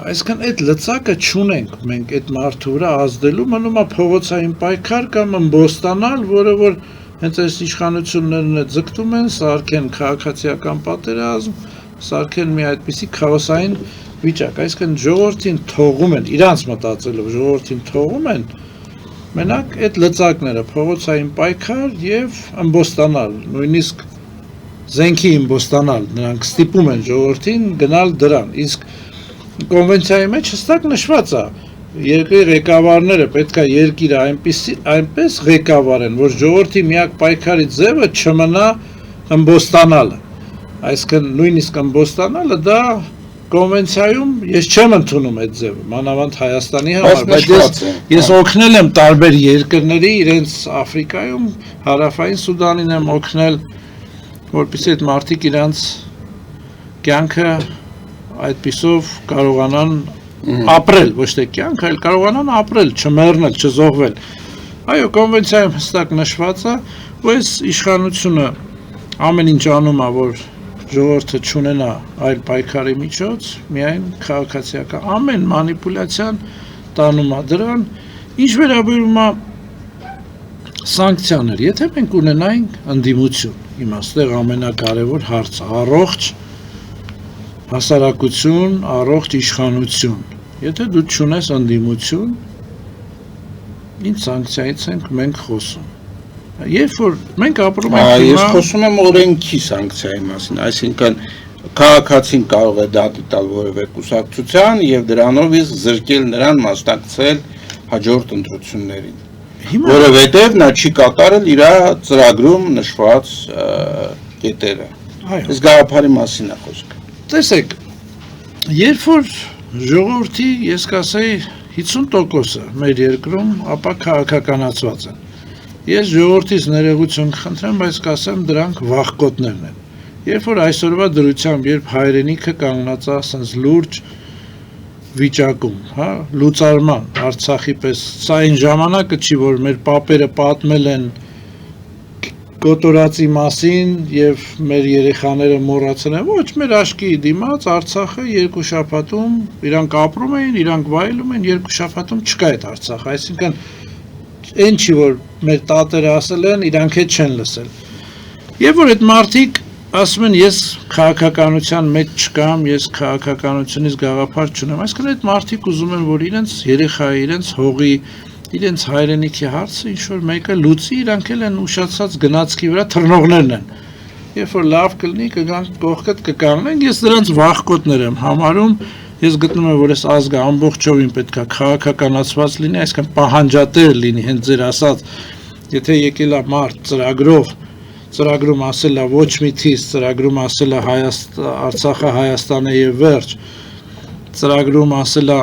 Այսինքն այդ լծակը չունենք մենք այդ մարդու վրա ազդելու, մնում է փողոցային պայքար կամ ըմբոստանալ, որը որ հենց այս իշխանություններն է ձգտում են, սարքեն քաղաքացիական պատերազմ, սարքեն մի այդպիսի քաոսային վիճակ, այսինքն ժողովրդին թողում են, իրանց մտածելով ժողովրդին թողում են, մենակ այդ լծակները փողոցային պայքար եւ ըմբոստանալ, նույնիսկ զենքի ըմբոստանալ, նրանք ստիպում են ժողովրդին գնալ դրան, իսկ կոնվենցիայի մեջ հստակ նշված է, երկրի ղեկավարները պետք է երկիրը այնպես ղեկավարեն, որ ժողովրդի միակ պայքարի ձևը չմնա ըմբոստանալը, այսինքն նույնիսկ ըմբոստանալը դա կոնվենցիայում ես չեմ ընդունում այդ ձևը, մանավանդ Հայաստանի համար, բայց ես օգնել եմ տարբեր երկրների, իրենց Աֆրիկայում, Հարավային Սուդանին եմ օգնել, որպեսզի այդ մարդիկ իրենց կյանքը այդպիսով կարողանան ապրել, ոչ թե կյանք, այլ կարողանան ապրել, չմեռնել, չզոհվել։ Այո, կոնվենցիայում հստակ նշված է, որ այս իշխանությունը ամեն ինչ անում է, որ ժողովուրդը չունենա այլ պայքարի միջոց, միայն քաղաքացիական ամեն մանիպուլյացիան տանում է դրան, ինչ վերաբերում է սանկցիաներ, եթե մենք ունենայինք ընդդիմություն, հիմա այստեղ ամենակարևոր հարցը, առողջ հասարակություն, առողջ իշխանություն, եթե դու չունես ընդդիմություն, ինչ սանկցիայից ենք մենք խոսում։ Երբ որ մենք ապրում ենք հիմա, ես խոսում եմ օրենքի սանկցիայի մասին, այսինքն քաղաքացին կարող է դատի տալ որևէ կուսակցության եւ դրանով իսկ զրկել նրան մասնակցել հաջորդ ընտրություններին, որովհետեւ նա չի կատարել իր ծրագրում նշված կետերը։ Այս գաղափարի մասին է խոսքը։ Տեսեք, երբ որ ժողովրդի, ես կասեի 50%-ը մեր երկրում ապա քաղաքականացված են։ Ես ժողովրդից ներողություն կխնդրեմ, բայց կասեմ դրանք վախկոտներն են։ Երբ որ այսօրվա դրությամբ, երբ հայրենիքը կանգնած է ասենց լուրջ վիճակում, հա, լուծարման, Արցախի պես, սա այն ժամանակը չի, որ մեր պապերը պատմել են կոտորածի մասին եւ մեր երեխաները մոռացել են, ոչ մեր աշկի դիմաց Արցախը 2 շաբաթում իրանք ապրում էին, իրանք վայելում են, 2 շաբաթում չկա այդ Արցախը, այսինքն այն չի որ մեր տատերը ասել են, իրանք հետ չեն լսել։ Եվ որ այդ մարդիկ ասում են ես քաղաքականության մեջ չկամ, ես քաղաքականությունից գաղափար չունեմ, այսինքն այդ մարդիկ ուզում են որ իրենց երեխայի, իրենց հողի, իրենց հայրենիքի հարցը ինչ-որ մեկը լուծի, իրանք էլ են ուշացած գնացքի վրա թռնողներն են։ Երբ որ լավ կլինի, կգանք կողքդ կկանգնենք, ես դրանց վախկոտներ եմ համարում, ես գտնում եմ, որ այս ազգը ամբողջովին պետք է քաղաքականացված լինի, այսինքն պահանջատեր լինի, հենց ձեր ասած եթե եկել է մարդ ծրագրում ասել է ոչ մի թիզ, ծրագրում ասել է Արցախը Հայաստանը եւ վերջ, ծրագրում ասել է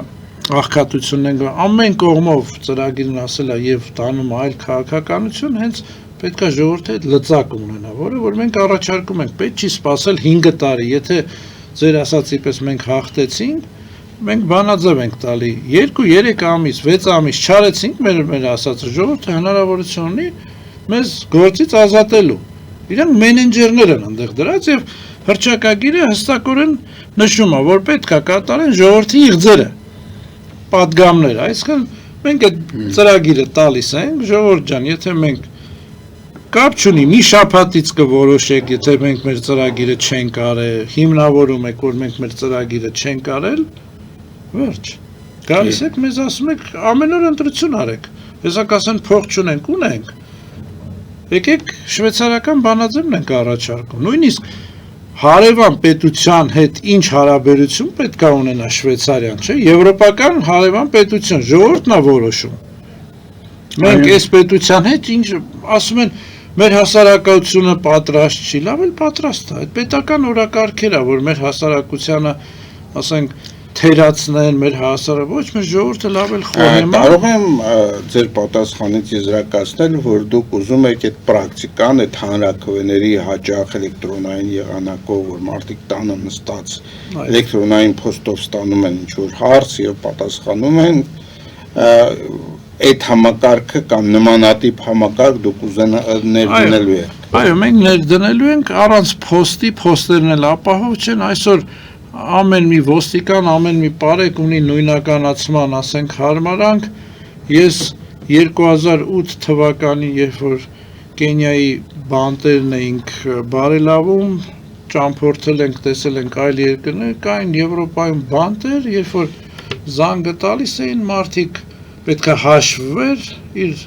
աղքատությունն են ամեն կողմով ծրագիրն ասել է եւ տանում այլ քաղաքականություն, հենց պետք է ժողովուրդը այդ լծակ ունենա, որը որ մենք առաջարկում ենք, պետք չի սպասել 5 տարի, եթե ձեր ասածի պես մենք հաղթեցինք, մենք բանաձև ենք տալի 2-3 ամիս, 6 ամիս չարեցինք մեր ասածը, ժողովուրդը հնարավորություն ունի մեզ գործից ազատելու։ Իրանք մենեջերներ են այնտեղ դրած եւ հռչակագիրը հստակորեն նշում է, որ պետք է կատարեն ժողովրդի իղձերը, պատգամները, այսինքն մենք այդ ծրագիրը տալիս ենք, ժողովուրդ ջան, եթե մենք կապ չունի, մի շաբաթից կորոշեք, եթե մենք մեր ծրագիրը չենք արել, հիմնավորում եք, որ մենք մեր ծրագիրը չենք արել, վերջ։ Գալիս եք, մեզ ասում եք, ամեն օր ընտրություն արեք։ Հեսա կասեն փող չունենք, ունենք։ Եկեք շվեյցարական բանաձևն ենք առաջարկում։ Նույնիսկ հարևան պետության հետ ինչ հարաբերություն պետք է ունենա Շվեյցարիան, չէ՞։ Եվրոպական հարևան պետություն, ժողովուրդն է որոշում։ Մենք այս պետության հետ ինչ ասում են մեր հասարակությունը պատրաստ չի, լավ էլ պատրաստ է։ Այդ պետական օրակարգեր է, որ մեր հասարակությանը, ասենք, թերացնեն մեր հասարակ, ոչ մեր ժողովուրդը լավ էլ խոհեմա։ Կարող եմ ձեր պատասխանից եզրակացնել, որ դուք ուզում եք այդ պրակտիկան, այդ հանրաքվեների հաճախ էլեկտրոնային եղանակով, որ մարդիկ տանը նստած էլեկտրոնային փոստով ստանում են ինչ-որ հարց եւ պատասխանում են, այդ համակարգը կամ նմանատիպ համակարգ դուք ներդնելու եք։ Այո, մենք ներդնելու ենք առանց փոստի, փոստերն էլ ապահով չեն, այսօր ամեն մի ոստիկան, ամեն մի պարեկ ունի նույնականացման, ասենք, հարմարանք։ Ես 2008 թվականին, երբ որ Կենիայի բանտերն էինք բարելավում, ճամփորդել ենք, տեսել ենք այլ երկրներ, կային Եվրոպայում բանտեր, երբ որ զանգը տալիս էին մարդիկ, պետք է հաշվվեր, իր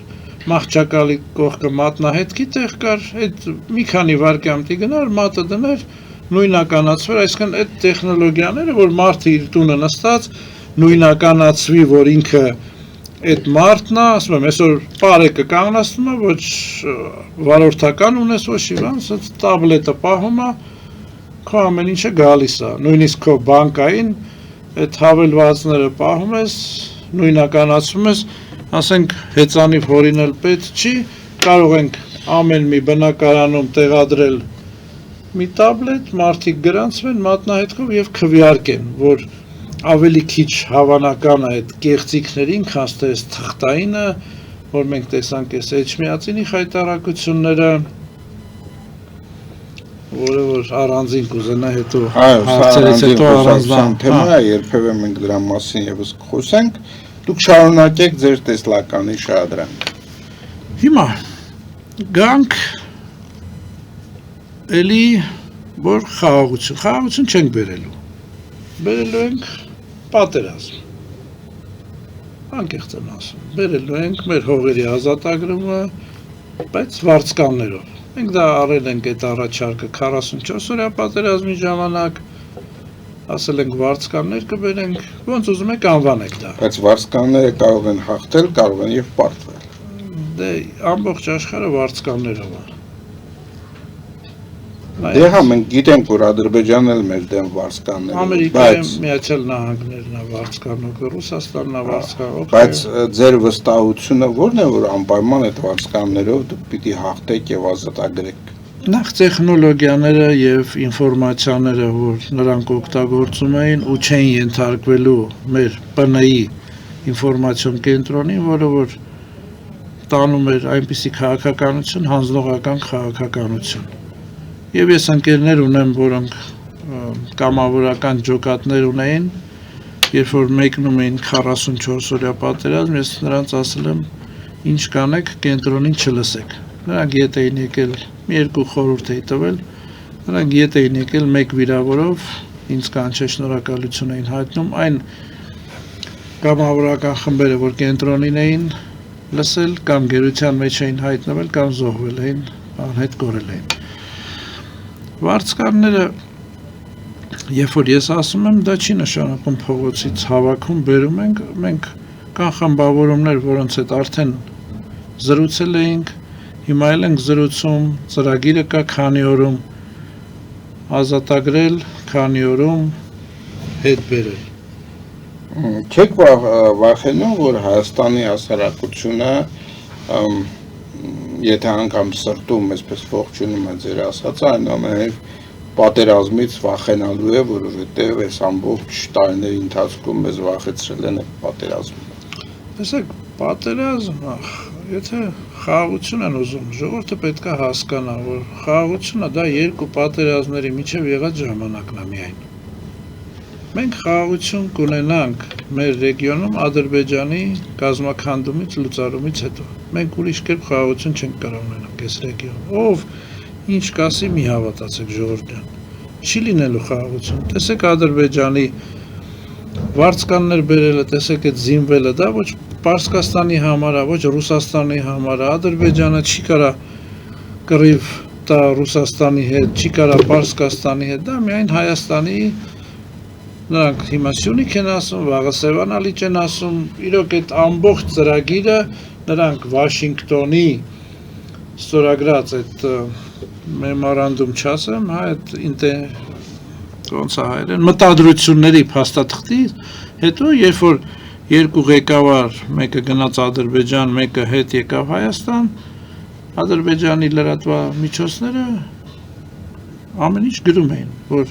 մահճակալի կողքը մատնահետքի տեղ կար, այդ մի քանի վայրկյան գնար, մատը դներ, նույնականացվեր, այսինքն այդ տեխնոլոգիաները, որ մարդը իր տունը նստած նույնականացվի, որ ինքը այդ մարդն է, ասում եմ, այսօր պարեկը կանգնացնում է, ոչ վարորդական ունես, ոչ իրանց, այդ տաբլետը պահում է, քո ամեն ինչը գալիս է, նույնիսկ քո բանկային այդ հավելվածները պահում ես, նույնականացում ես, ասենք հեծանիվ հորինել պետք չի, կարող ենք ամեն մի բնակարանում տեղադրել մի տաբլետ, մարդիկ գրանցվեն մատնահետքով եւ քվեարկեն, որ ավելի քիչ հավանական է այդ կեղծիքներին, քան թե թղթայինը, որ մենք տեսանք այս Էջմիածինի խայտարակությունները, որը որ առանձին կուզենա հետո հարցերից հետո առանձնան թեմա է, երբևէ մենք դրա մասին եւս կխոսենք, դուք շարունակեք ձեր տեսլականի շարադրանքը։ Հիմա գանք էլի որ խաղաղություն չենք բերելու ենք պատերազմ, անկեղծ եմ ասում, բերելու ենք մեր հողերի ազատագրումը, բայց վարձկաններով, մենք դա արել ենք այդ առաջարկը 44 օրյա պատերազմի ժամանակ, ասել ենք վարձկաններ կբերենք, ոնց ուզում եք անվանեք դա։ Բայց վարձկանները կարող են հաղթել, կարող են եւ պարտվել։ Դե ամբողջ աշխարհը վարձկաններով է։ Դե հա, մենք գիտենք, որ Ադրբեջանն էլ մեր դեմ վարձկաններ է, Ամերիկայում Միացյալ Նահանգներն է վարձկանող, Ռուսաստանն է վարձկանող։ Բայց ձեր վստահությունը ո՞րն է, որ անպայման այդ վարձկաններով դուք պիտի հաղթեք եւ ազատագրեք։ Նախ տեխնոլոգիաները եւ ինֆորմացիաները, որ նրանք օգտագործում էին ու չեն ենթարկվելու մեր ՊՆ-ի ինֆորմացիոն կենտրոնին, որը որ տանում էր այնպիսի քաղաքականություն, հանձնողական քաղաքականություն։ Եվ ես ընկերներ ունեմ, որոնք կամավորական ջոկատներ ունեին, երբ որ մեկնում էին 44 օրյա պատերազմ, ես նրանց ասել եմ, ինչ կանեք, կենտրոնին չլսեք։ Նրանք ետ էին եկել, մի երկու խորհուրդ էի տվել, նրանք ետ էին եկել մեկ վիրավորով, ինձ կանչե շնորհակալություն էին հայտնում, այն կամավորական խմբերը, որ կենտրոնին էին լսել, կամ գերության մեջ էին հայտնվել, կամ զոհվել էին, անհետ կորել էին։ Վարձկանները, երբ որ ես ասում եմ, դա չի նշանակում փողոցից հավաքում բերում ենք, մենք կան խմբավորումներ, որոնց հետ արդեն զրուցել էինք, հիմա էլ ենք զրուցում, ծրագիրը կա քանի օրում ազատագրել, քանի օրում հետ բերել։ Չեք վախենում, որ Հայաստանի հասարակությունը եթե անգամ սրտում այսպես ողջունում է ձեր ասածը, այնուամենայնիվ պատերազմից վախենալու է, որովհետև այս ամբողջ տարիների ընթացքում մեզ վախեցրել են այդ պատերազմը։ Տեսեք, պատերազմ, եթե խաղաղություն են ուզում, ժողովուրդը պետք է հասկանա, որ խաղաղությունը դա երկու պատերազմների միջև եղած ժամանակն է միայն։ Մենք խաղաղություն կունենանք մեր ռեգիոնում Ադրբեջանի կազմաքանդումից, լուծարումից հետո։ Մենք ուրիշ կերպ խաղաղություն չենք կարող ունենալ այս ռեգիոնում։ Ով ինչ կասի մի հավատացեք ժողովուրդ ջան։ Չի լինելու խաղաղություն։ Տեսեք Ադրբեջանի վարձկաններ բերելը, տեսեք այդ զինվելը, դա ոչ Պարսկաստանի համար է, ոչ Ռուսաստանի համար է։ Ադրբեջանը չի կարա կռիվ տա Ռուսաստանի հետ, չի կարա Պարսկաստանի հետ, դա միայն Հայաստանի նրանք հիմա Սյունիք են ասում, վաղը Սևանալիճ են ասում, իրոք այդ ամբողջ ծրագիրը նրանք Վաշինգտոնի ստորագրած այդ մեմորանդում չասեմ, հա այդ ոնց է հայերեն մտադրությունների փաստաթղթի հետո երբ որ երկու ղեկավար, մեկը գնաց Ադրբեջան, մեկը հետ եկավ Հայաստան, Ադրբեջանի լրատվամիջոցները ամեն ինչ գրում էին, որ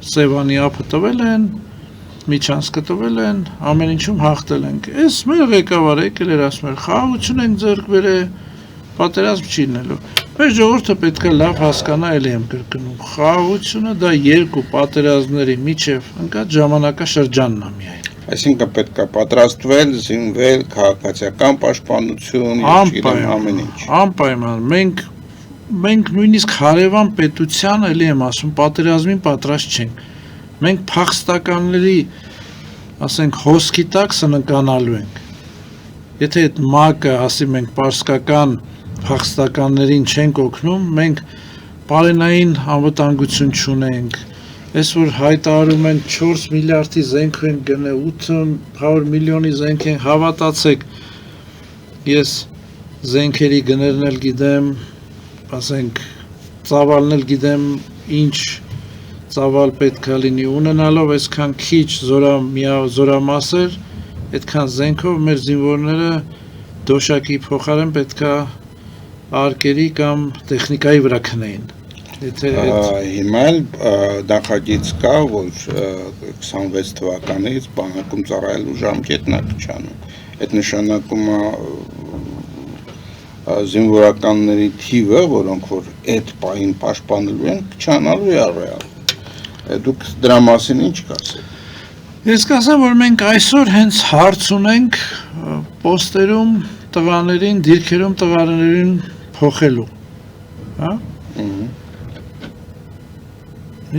Սևանի ափը տվել են, միջանցքը տվել են, ամեն ինչում հաղթել ենք։ Այս մեր ղեկավարը եկել էր ասում էր, խաղաղություն ենք ձեռք բերել, պատերազմ չի լինելու։ Մեր ժողովուրդը պետք է լավ հասկանա, էլի եմ կրկնում, խաղաղությունը դա երկու պատերազմների միջև ընկած ժամանակաշրջանն է միայն։ Այսինքն պետք է պատրաստվել, զինվել, քաղաքացիական պաշտպանություն, ամեն ինչ։ Անպայման, մենք նույնիսկ հարևան պետության, էլի եմ ասում, պատերազմին պատրաստ չենք։ Մենք փախստականների, ասենք, հոսքի տակ սննկանալու ենք։ Եթե այդ ՄԱԿ-ը, ասի մենք պարսկական փախստականներին չենք օգնում, մենք պարենային անվտանգություն չունենք։ Այս որ հայտարարում են 4 միլիարդի զենք են գնել, 800 միլիոնի զենք են, հավատացեք, ես զենքերի գներն էլ գիտեմ, ասենք, ծավալն էլ գիտեմ, ինչ ծավալ պետք է լինի, ունենալով այսքան քիչ զորամասեր, այդքան զենքով մեր զինվորները դոշակի փոխարեն պետք է արկերի կամ տեխնիկայի վրա քնեին։ Հիմա էլ նախագիծ կա, որ 26 թվականից բանակում ծառայելու ժամկետն է կչանում։ Այդ նշանակում է զինվորականների թիվը, որոնք որ այդ պահին պաշտպանելու են, կչանալու է առեալ։ Դուք դրա մասին ինչ կասեք։ Ես կասեմ, որ մենք այսօր հենց հարց ունենք պոստերում տղաներին, դիրքերում տղաներին փոխելու, հա։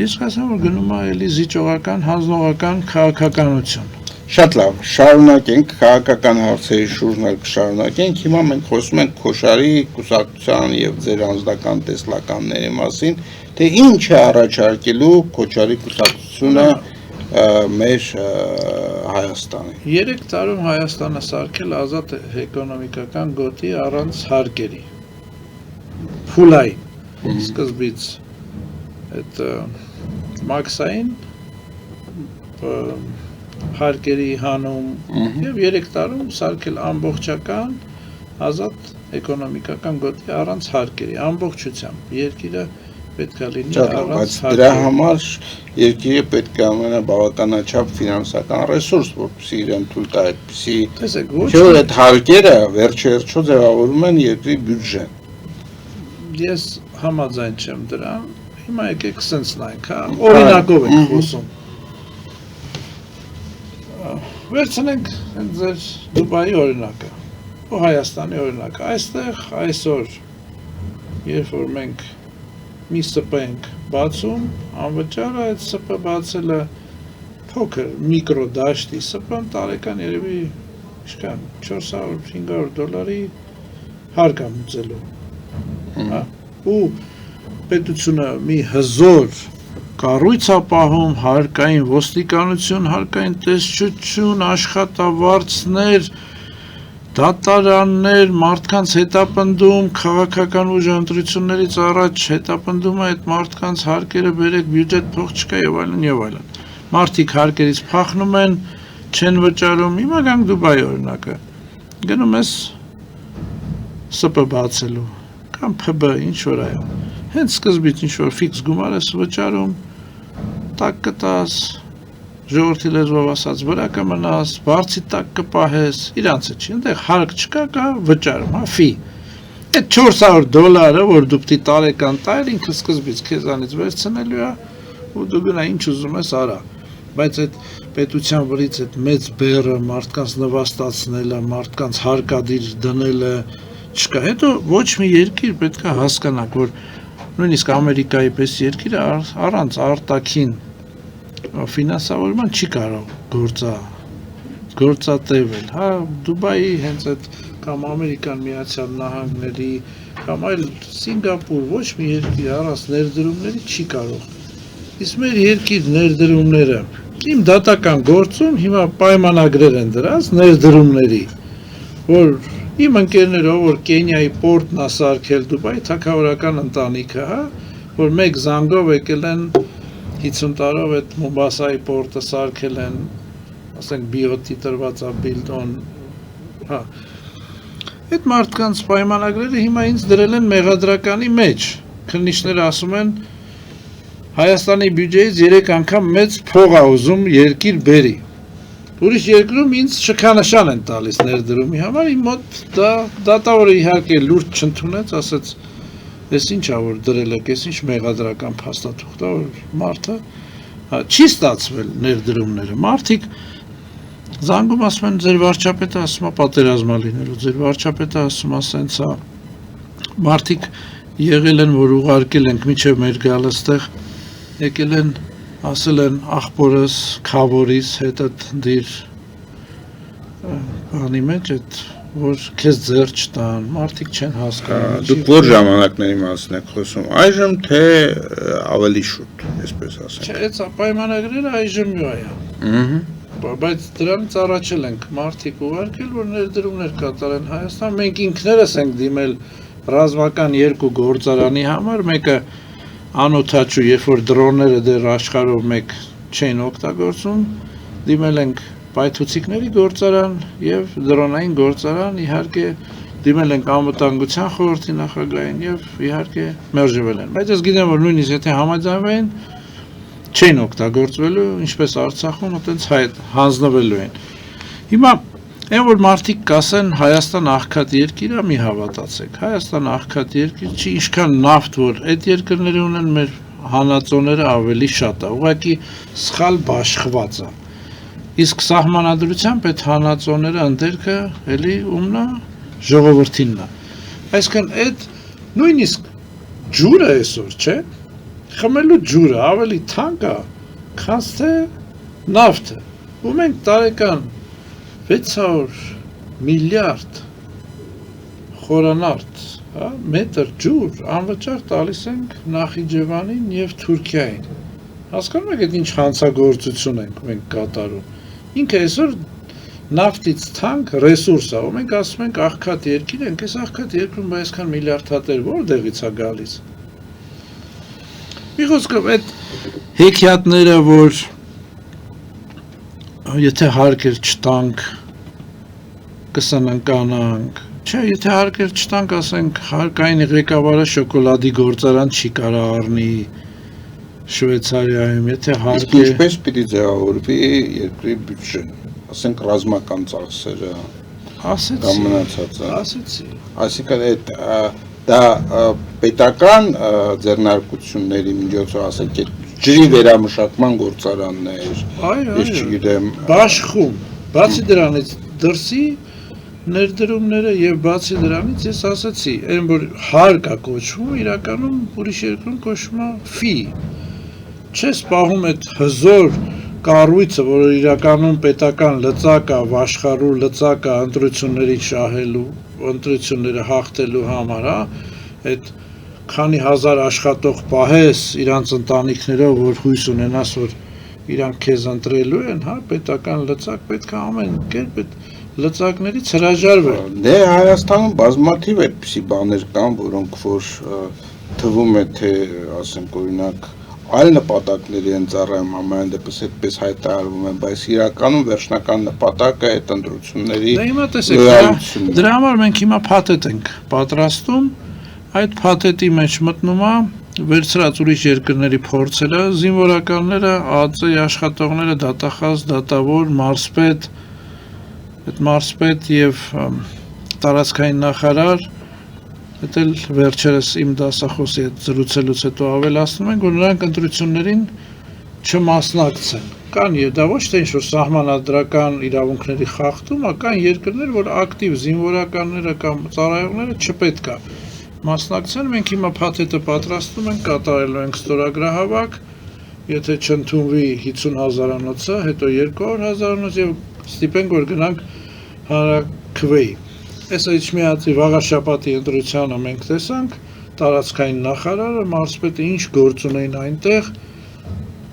Ես կասեմ, որ գնում է էլի զիջողական, հանձնողական քաղաքականություն։ Շատ լավ, շարունակենք, քաղաքական հարցերի շուրջն էլ կշարունակենք, հիմա մենք խոսում ենք Քոշարի կուսակցության և ձեր անձնական տեսլականների մասին, թե ինչ է առաջարկելու Քոչարի կուսակցությունը մեր Հայաստանի։ 3 տարում Հայաստանը սարքել ազատ էկոնոմիկական գոտի առանց հարկերի, փուլային, սկզբից այդ մաքսային հարկերի հանում և 3 տարում սարքել ամբողջական ազատ էկոնոմիկական գոտի առանց հարկերի, ամբողջությամբ, երկիրը պետք է լինի առանց հարկերի։ Դրա համար երկիրը պետք է ամենա բավականաչափ ֆինանսական ռեսուրս, որպեսզի իրեն թույլ տա այդպիսի, չէ՞ որ այդ հարկերը վերջերչո ձևավորում են երկրի բյուջեն։ Ես համաձայն չեմ դրան, հիմա եկեք սենց նայենք, հա, օրինակով ենք խոսում։ Վերցնենք ձեր Դուբայի օրինակը, ու Հայաստանի օրինակը, այստեղ այսօր, երբ որ մենք մի սպ ենք բացում, անվճարը այդ սպ բացելը փոքր միկրոդաշտի սպն տարեկան երևի ինչքան 400-500 դոլարի հարկ է մուծելու, ու պետությունը մի հզոր կառույց է պահում, հարկային ոստիկանություն, հարկային տեսչություն, աշխատավարձներ, դատարաններ, մարդկանց հետապնդում, քաղաքական ուժ ընտրություններից առաջ հետապնդումը այդ մարդկանց հարկերը բերեք, բյուջետ փող չկա եւ այլն եւ այլն։ Մարդիկ հարկերից փախնում են, չեն վճարում։ Հիմա գանք Դուբայ օրինակը։ Գնում ես ՍՊ բացելու կամ ՓԲ ինչ որ այո։ Հենց սկզբից ինչ որ ֆիքս գումար ես վճարում, տակ կտաս, ժողովրդի լեզվով ասած վրա կմնաս, բարձի տակ կպահես, իրանցը չի, այնտեղ հարկ չկա, կա վճարում, հա, ֆի։ Այդ $400, որ դու պիտի տարեկան տայր, ինքը սկզբից քեզանից վերցնելու է, ու դու գնա ինչ ուզում ես արա։ Բայց այդ պետության վրից այդ մեծ բեռը, մարդկանց նվաստացնելը, մարդկանց հարկադիր դնելը չկա։ Հետո ոչ մի երկիր պետք է հասկանաք, որ նույնիսկ Ամերիկայի պես երկիրը առանց արտաքին ֆինանսավորման չի կարող գործատևել, հա, Դուբայի հենց այդ կամ Ամերիկան Միացյալ Նահանգների կամ այլ Սինգապուր ոչ մի երկիր առանց ներդրումների չի կարող։ Իսկ մեր երկիր ներդրումները իմ դատական գործում հիմա պայմանագրեր են դրած ներդրումների, որ իմ ընկերներով որ Կենիայի պորտն է սարքել Դուբայի թագավորական ընտանիքը, հա, որ մեկ զանգով եկել են 50 տարով այդ Մոմբասայի պորտը սարքել են, ասենք բիոտի տրված է բիլդոն, հա։ Այդ մարդկանց պայմանագրերը հիմա ինձ դրել են մեղադրականի մեջ։ Քննիչները ասում են Հայաստանի բյուջեից 3 անգամ մեծ փող է ուզում երկիր բերի։ Ուրիշ երկրում ինձ շքանշան են տալիս ներդրումի համար, իմ մոտ դատավորը իհարկե լուրջ չընդունեց, ասաց Ես ինչ ա որ դրել եք, ես ինչ մեղադրական փաստաթուղթ ա որ մարդը չի ստացվել ներդրումները։ Մարդիկ զանգում ասում են ձեր վարչապետը ասում է պատերազմա լինելու, ձեր վարչապետը ասում է սենց է։ Մարդիկ եղել են որ ուղարկել ենք միջև մեր գալը ստեղ, եկել են ասել են աղբորս, քավորիս հետը դիր բանի մեջ այդ որ քեզ ձեռ չտան, մարդիկ չեն հասկանում։ Դուք որ ժամանակների մասն եք խոսում, այժմ թե ավելի շուտ, այսպես ասենք։ Չէ, այդ պայմանագրերը այժմյա է։ Բայց դրանից առաջել ենք մարդիկ ուղարկել, որ ներդրումներ կատարեն Հայաստան։ Մենք ինքներս ենք դիմել ռազմական 2 գործարանի համար, մեկը անօթաչու, երբ որ դրոնները դեռ աշխարհով մեկ չեն օգտագործում, դիմել ենք պայթուցիկների գործարան եւ դրոնային գործարան, իհարկե դիմել ենք անվտանգության խորհրդի նախագահին եւ իհարկե մերժվել են։ Բայց ես գիտեմ որ նույնիսկ եթե համաձայնվեն չեն օգտագործվելու, ինչպես Արցախում, այտենց հանձնվելու են։ Հիմա այն որ մարդիկ կասեն Հայաստան աղքատ երկիր է, մի հավատացեք։ Հայաստան աղքատ երկիր չի, ինչքան նավթ որ այդ երկրները ունեն, մեր հանածոները ավելի շատ է, ուղղակի սխալ բաշխված է։ Իսկ սահմանադրությամբ այդ հանածոները ընդերքը էլի ումն է, ժողովրդինն է։ Այսինքն այդ նույնիսկ ջուրը այսօր, չէ՞, խմելու ջուրը ավելի թանկ է, քան թե նավթը։ Ու մենք տարեկան 600 միլիարդ խորանարդ, հա, մետր ջուր անվճար տալիս ենք Նախիջևանին եւ Թուրքիային։ Հասկանում եք, այդ ինչ հանցագործություն ենք մենք կատարում։ Ինքը այսօր նավթից թանկ ռեսուրս է, ու մենք ասում ենք աղքատ երկիր ենք, այս աղքատ երկրում այսքան միլիարդ հատեր որտեղից է գալիս։ Մի խոսքով այդ հեքիաթները, որ եթե հարկեր չտանք, կսննկանանք, չէ, եթե հարկեր չտանք, ասենք հարկային ղեկավարը շոկոլադի գործարան չի կարա առնի Շվեյցարիայում, եթե Իսկ ինչպես պիտի ձևավորվի երկրի բյուջեն, ասենք ռազմական ծախսերը, կամ մնացածը։ Ասեցի։ Այսինքն դա պետական ձեռնարկությունների միջոցով, ասենք ջրի վերամշակման գործարաններ, ես չգիտեմ, Բաշխում, բացի դրանից դրսի ներդրումները եւ բացի դրանից ես ասացի, այն որ հարկ է կոչվում, իրականում ուրիշ երկրում կոչվում է ֆի։ Չես պահում այդ հզոր կառույցը, որը իրականում պետական լծակ է, աշխարհու լծակ է ընտրությունների շահելու, ընտրությունները հաղթելու համար, հա, այդ քանի հազար աշխատող պահես իրանց ընտանիքներով, որ հույս ունենաս, որ իրանք քեզ ընտրելու են, հա, պետական լծակ պետք է ամեն կերպ այդ լծակներից հրաժարվել։ Դե Հայաստանում բազմաթիվ այդպիսի բաներ կան, որոնք որ թվում է թե, ասենք օրինակ, այլ նպատակների են ծառայում ամեն դեպս այդպես հայտարարվում է, բայց իրականում վերջնական նպատակը այդ ընտրությունների Դե հիմա տեսեք, դրա համար մենք հիմա փաթեթ ենք պատրաստում, այդ փաթեթի մեջ մտնում է վերցրած ուրիշ երկրների փորձերը, զինվորականները, ԱԱԾ-ի աշխատողները, դատախազ, դատավոր, մարզպետ, այդ մարզպետ եւ տարածքային նախարար, այդ էլ վերջերս իմ դասախոսի հետ զրուցելուց հետո ավելացնում են, որ նրանք ընտրություններին չմասնակցեն։ Կան եւ դա ոչ թե ինչ-որ սահմանադրական իրավունքների խախտում, այլ կան երկրներ, որ ակտիվ զինվորականները կամ ծառայողները չպետք է մասնակցեն, մենք հիմա փաթեթը պատրաստում ենք, կատարելու ենք ստորագրահավաք, եթե չընդունվի 50,000-անոցը, հետո 200,000-անոց եւ ստիպենք, որ գնանք հանրաքվեի։ Այս իջմիածի վաղաշաբաթի ընտրությանը մենք տեսանք, տարածքային նախարարը, մարզպետը ինչ գործ ունեին այնտեղ,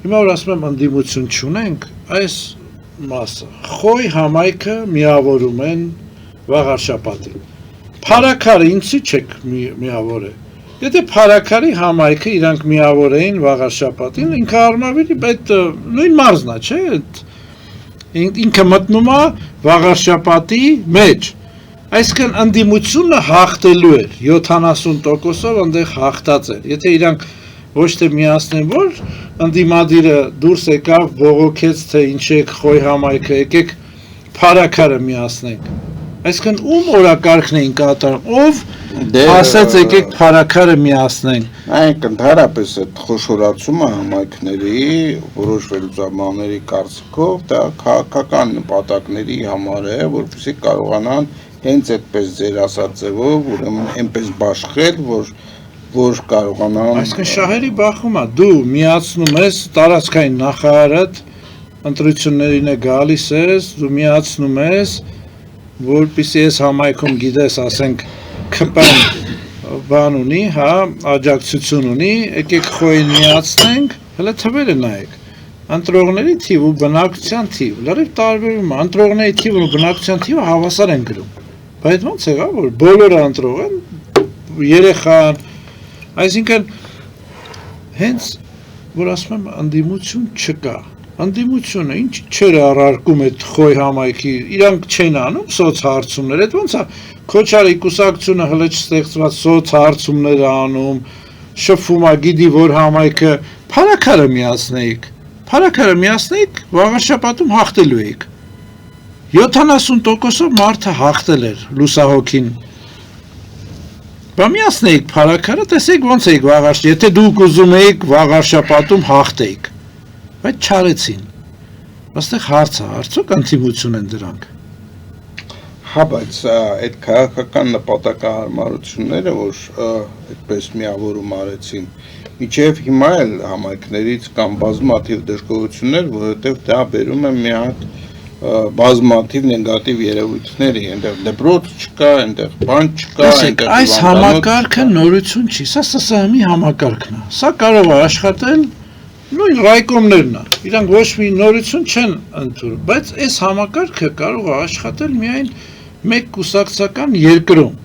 հիմա որ ասում եմ ընդդիմություն չունենք, այս մասը, խոյ համայնքը միավորում են վաղաշաբաթին։ Փարաքարը ինձի չեք միավորել։ Եթե փարաքարի համայնքը իրանք միավոր էին վաղաշաբաթին, ինքը արմավիրի այդ նույն մարզն է, չէ՞։ Ինքը մտնում է վաղաշաբաթի մեջ։ Այսինքն ընդդիմությունը հաղթելու էր 70%-ով այնտեղ հաղթած էր։ Եթե իրանք ոչ թե միացնեն, որ ընդդիմադիրը դուրս եկավ, բողոքեց, թե ինչ եք խոյ համայնքը, եկեք փարաքարը միացնենք։ Այսինքն ում օրակարգն էին կատարում, ով ասաց եկեք փարաքարը միացնենք։ Այնք ընդհանրապես այդ խոշորացումը համայնքների որոշվելու ժամանների կարծիքով դա քաղաքական նպատակների համար է, որպեսզի կարողանան հենց այդպես ձեր ասած ձևով, ուրեմն այնպես բաշխել, որ կարողանան Այսինքն շահերի բախում է, դու միացնում ես տարածքային նախարարդ ընտրություններին է գալիս ես, դու միացնում ես, որպեսզի այս համայնքում գիտես, ասենք ԿՊ-ն բան ունի, հա, աջակցություն ունի, եկեք խոյին միացնենք, հələ թվերը նայեք։ Ընտրողների թիվ ու բնակչության թիվ, լրիվ տարբերում է, ընտրողների թիվն ու բնակչության թիվը հավասար են գրում։ Բայց ոնց եղավ, որ բոլորը ընտրող են, երեխան, այսինքն հենց որ ասում եմ ընդդիմություն չկա։ Ընդդիմությունը ինչ չեր առարկում այդ խոյ համայնքի, իրանք չեն անում սոցհարցումներ, այդ ոնց է Քոչարի կուսակցությունը հələ չստեղծված սոցհարցումներ անում, շփվում է, գիտի որ համայնքը փարաքարը միացնեիք, վաղաշաբաթում հաղթելու էիք։ 70%-ով մարդը հաղթել էր լուսահոգին։ Բա միացնեիք փարաքարը, տեսեք ոնց էիք եթե դուք ուզում էիք վաղաշաբաթում հաղթեիք։ Բայց չարեցին։ Այստեղ հարց է, արդյոք ընդդիմություն են դրանք։ Հա, բայց այդ քաղաքական նպատակահարմարությունները, որ այդպես միավորում արեցին, մինչև հիմա էլ համայնքներից կամ բազմաթիվ դժգոհություններ, որովհետև դա բերում է մի հատ բազմաթիվ նեգատիվ երևույթների, այնտեղ դպրոց չկա, այնտեղ բան չկա, այնտեղ այս համակարգը նորություն չի, սա ՍՍՀՄ-ի համակարգն է։ Սա կարող է աշխատել նույն ռայկոմներն է, իրանք ոչ մի նորություն չեն ընդունում, բայց այս համակարգը կարող է աշխատել միայն մեկ կուսակցական երկրում,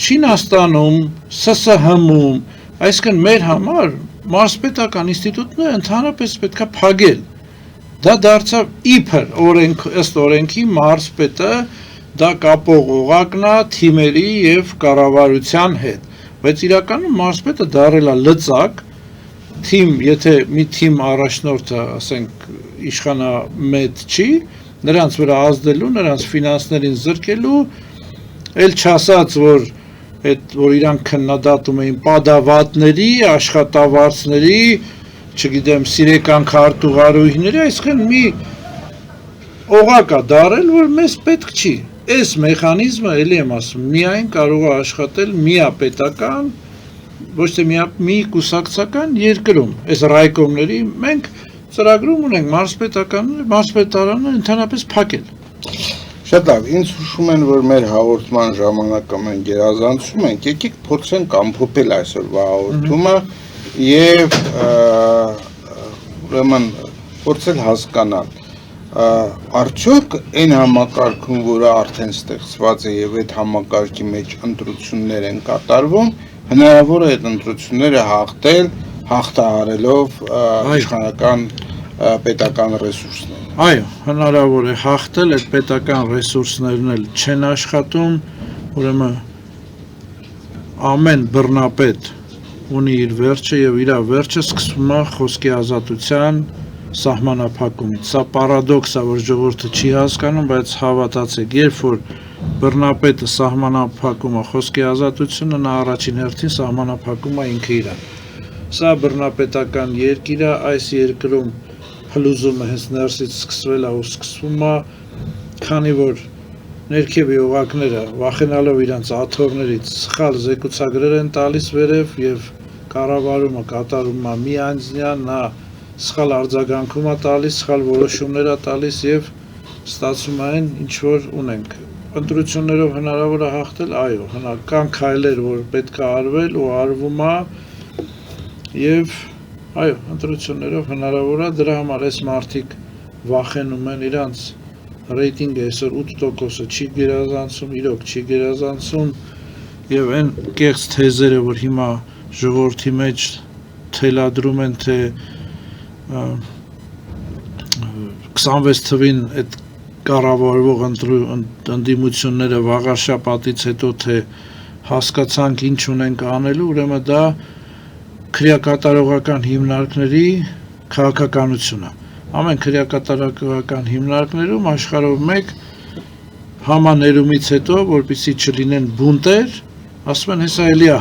Չինաստանում, ՍՍՀՄ-ում, այսինքն մեր համար մարզպետական ինստիտուտները ընդհանրապես պետք է փակել։ Դա դարձավ իբր ըստ օրենքի մարզպետը դա կապող օղակն է թիմերի եւ կառավարության հետ, բայց իրականում մարզպետը դարել է լծակ թիմ, եթե մի թիմ առաջնորդը, ասենք, իշխանամետ չի, նրանց վրա ազդելու, նրանց ֆինանսներին զրկելու, էլ չասած, որ իրանք քննադատում էին պատավատների, աշխատավարձների, չգիտեմ, սիրեկան քարտուղարուհիների, այսինքն մի օղակ է դարել, որ մեզ պետք չի։ Այս մեխանիզմը, էլի եմ ասում, միայն կարող է աշխատել միապետական, ոչ թե մի կուսակցական երկրում, այս ռայկոմների մենք ծրագրում ունենք մարզպետարանները ընդհանրապես փակել։ Շատ լավ, ինձ հուշում են, որ մեր հաղորդման ժամանակը մենք գերազանցում ենք, եկեք փորձենք ամփոփել այսօրվա հաղորդումը եւ ուրեմն փորձել հասկանալ Արդյոք այն համակարգում, որը արդեն ստեղծված է եւ այդ համակարգի մեջ ընտրություններ են կատարվում, հնարավոր է այդ ընտրությունները հաղթահարելով իշխանական պետական ռեսուրսները։ Այո, հնարավոր է հաղթել, այդ պետական ռեսուրսներն էլ չեն աշխատում, ուրեմն ամեն բռնապետ ունի իր վերջը եւ իր վերջը սկսվում է խոսքի ազատության սահմանափակումից։ Սա պարադոքս է, որ ժողովուրդը չի հասկանում, բայց հավատացեք, երբ որ բռնապետը սահմանափակում է խոսքի ազատությունը, նա առաջին հերթին սահմանափակում է ինքը իրան։ Սա բռնապետական երկիր է, այս երկրում փլուզումը հենց ներսից սկսվել է ու սկսվում է, քանի որ ներքևի օղակները վախենալով իրանց աթոռներից սխալ զեկուցագրեր են տալիս վերև եւ կառավարումը կատարում է միանձնյա, նա սխալ արձագանքում է տալիս, սխալ որոշումներ է տալիս եւ ստացվում է այն, ինչ որ ունենք։ Ընտրություններով հնարավոր է հաղթել, այո, կան քայլեր, որ պետք է արվել ու արվում է եւ այո, ընտրություններով հնարավոր է, դրա համար այս մարդիկ վախենում են իրանց ռեյտինգը այսօր 8%-ը չի գերազանցում, իրոք չի գերազանցում եւ այն կեղծ թեզերը, որ հիմա ժողովրդի մեջ թելադրում են, թե 26 թվին այդ կառավարվող ընդդիմությունները վաղարշապատից հետո թե հասկացանք ինչ ունենք անելու, ուրեմն դա քրեակատարողական հիմնարկների քաղաքականություն է։ Ամեն քրեակատարողական հիմնարկներում աշխարհով մեկ համաներումից հետո, որպեսզի չլինեն բունտեր, ասում են հեսա էլի է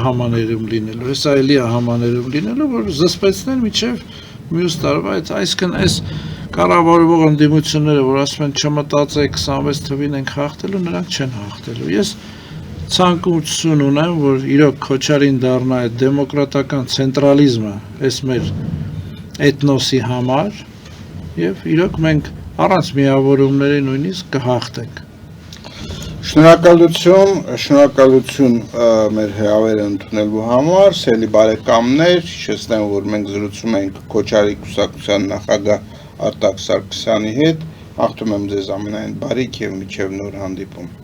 համաներում լինելու, որ զսպեցնեն միջև մյուս տարվա, այսինքն այս կառավարող ընդդիմությունները, որ ասում են չմտածեք 26 թվին ենք հաղթելու, նրանք չեն հաղթելու։ Ես ցանկություն ունեմ, որ իրոք Քոչարին դառնա այդ դեմոկրատական ցենտրալիզմը, այս մեր էթնոսի համար եւ իրոք մենք առանց միավորումների նույնիսկ կհաղթենք։ Շնորհակալություն մեր հրավերը ընդունելու համար, սիրելի բարեկամներ, հիշեցնեմ, որ մենք զրուցում ենք Քոչարի կուսակցության նախագահ Արտակ Սարգսյանի հետ, աղթում եմ ձեզ ամենայն բարիք եւ մինչեւ նոր հանդիպում։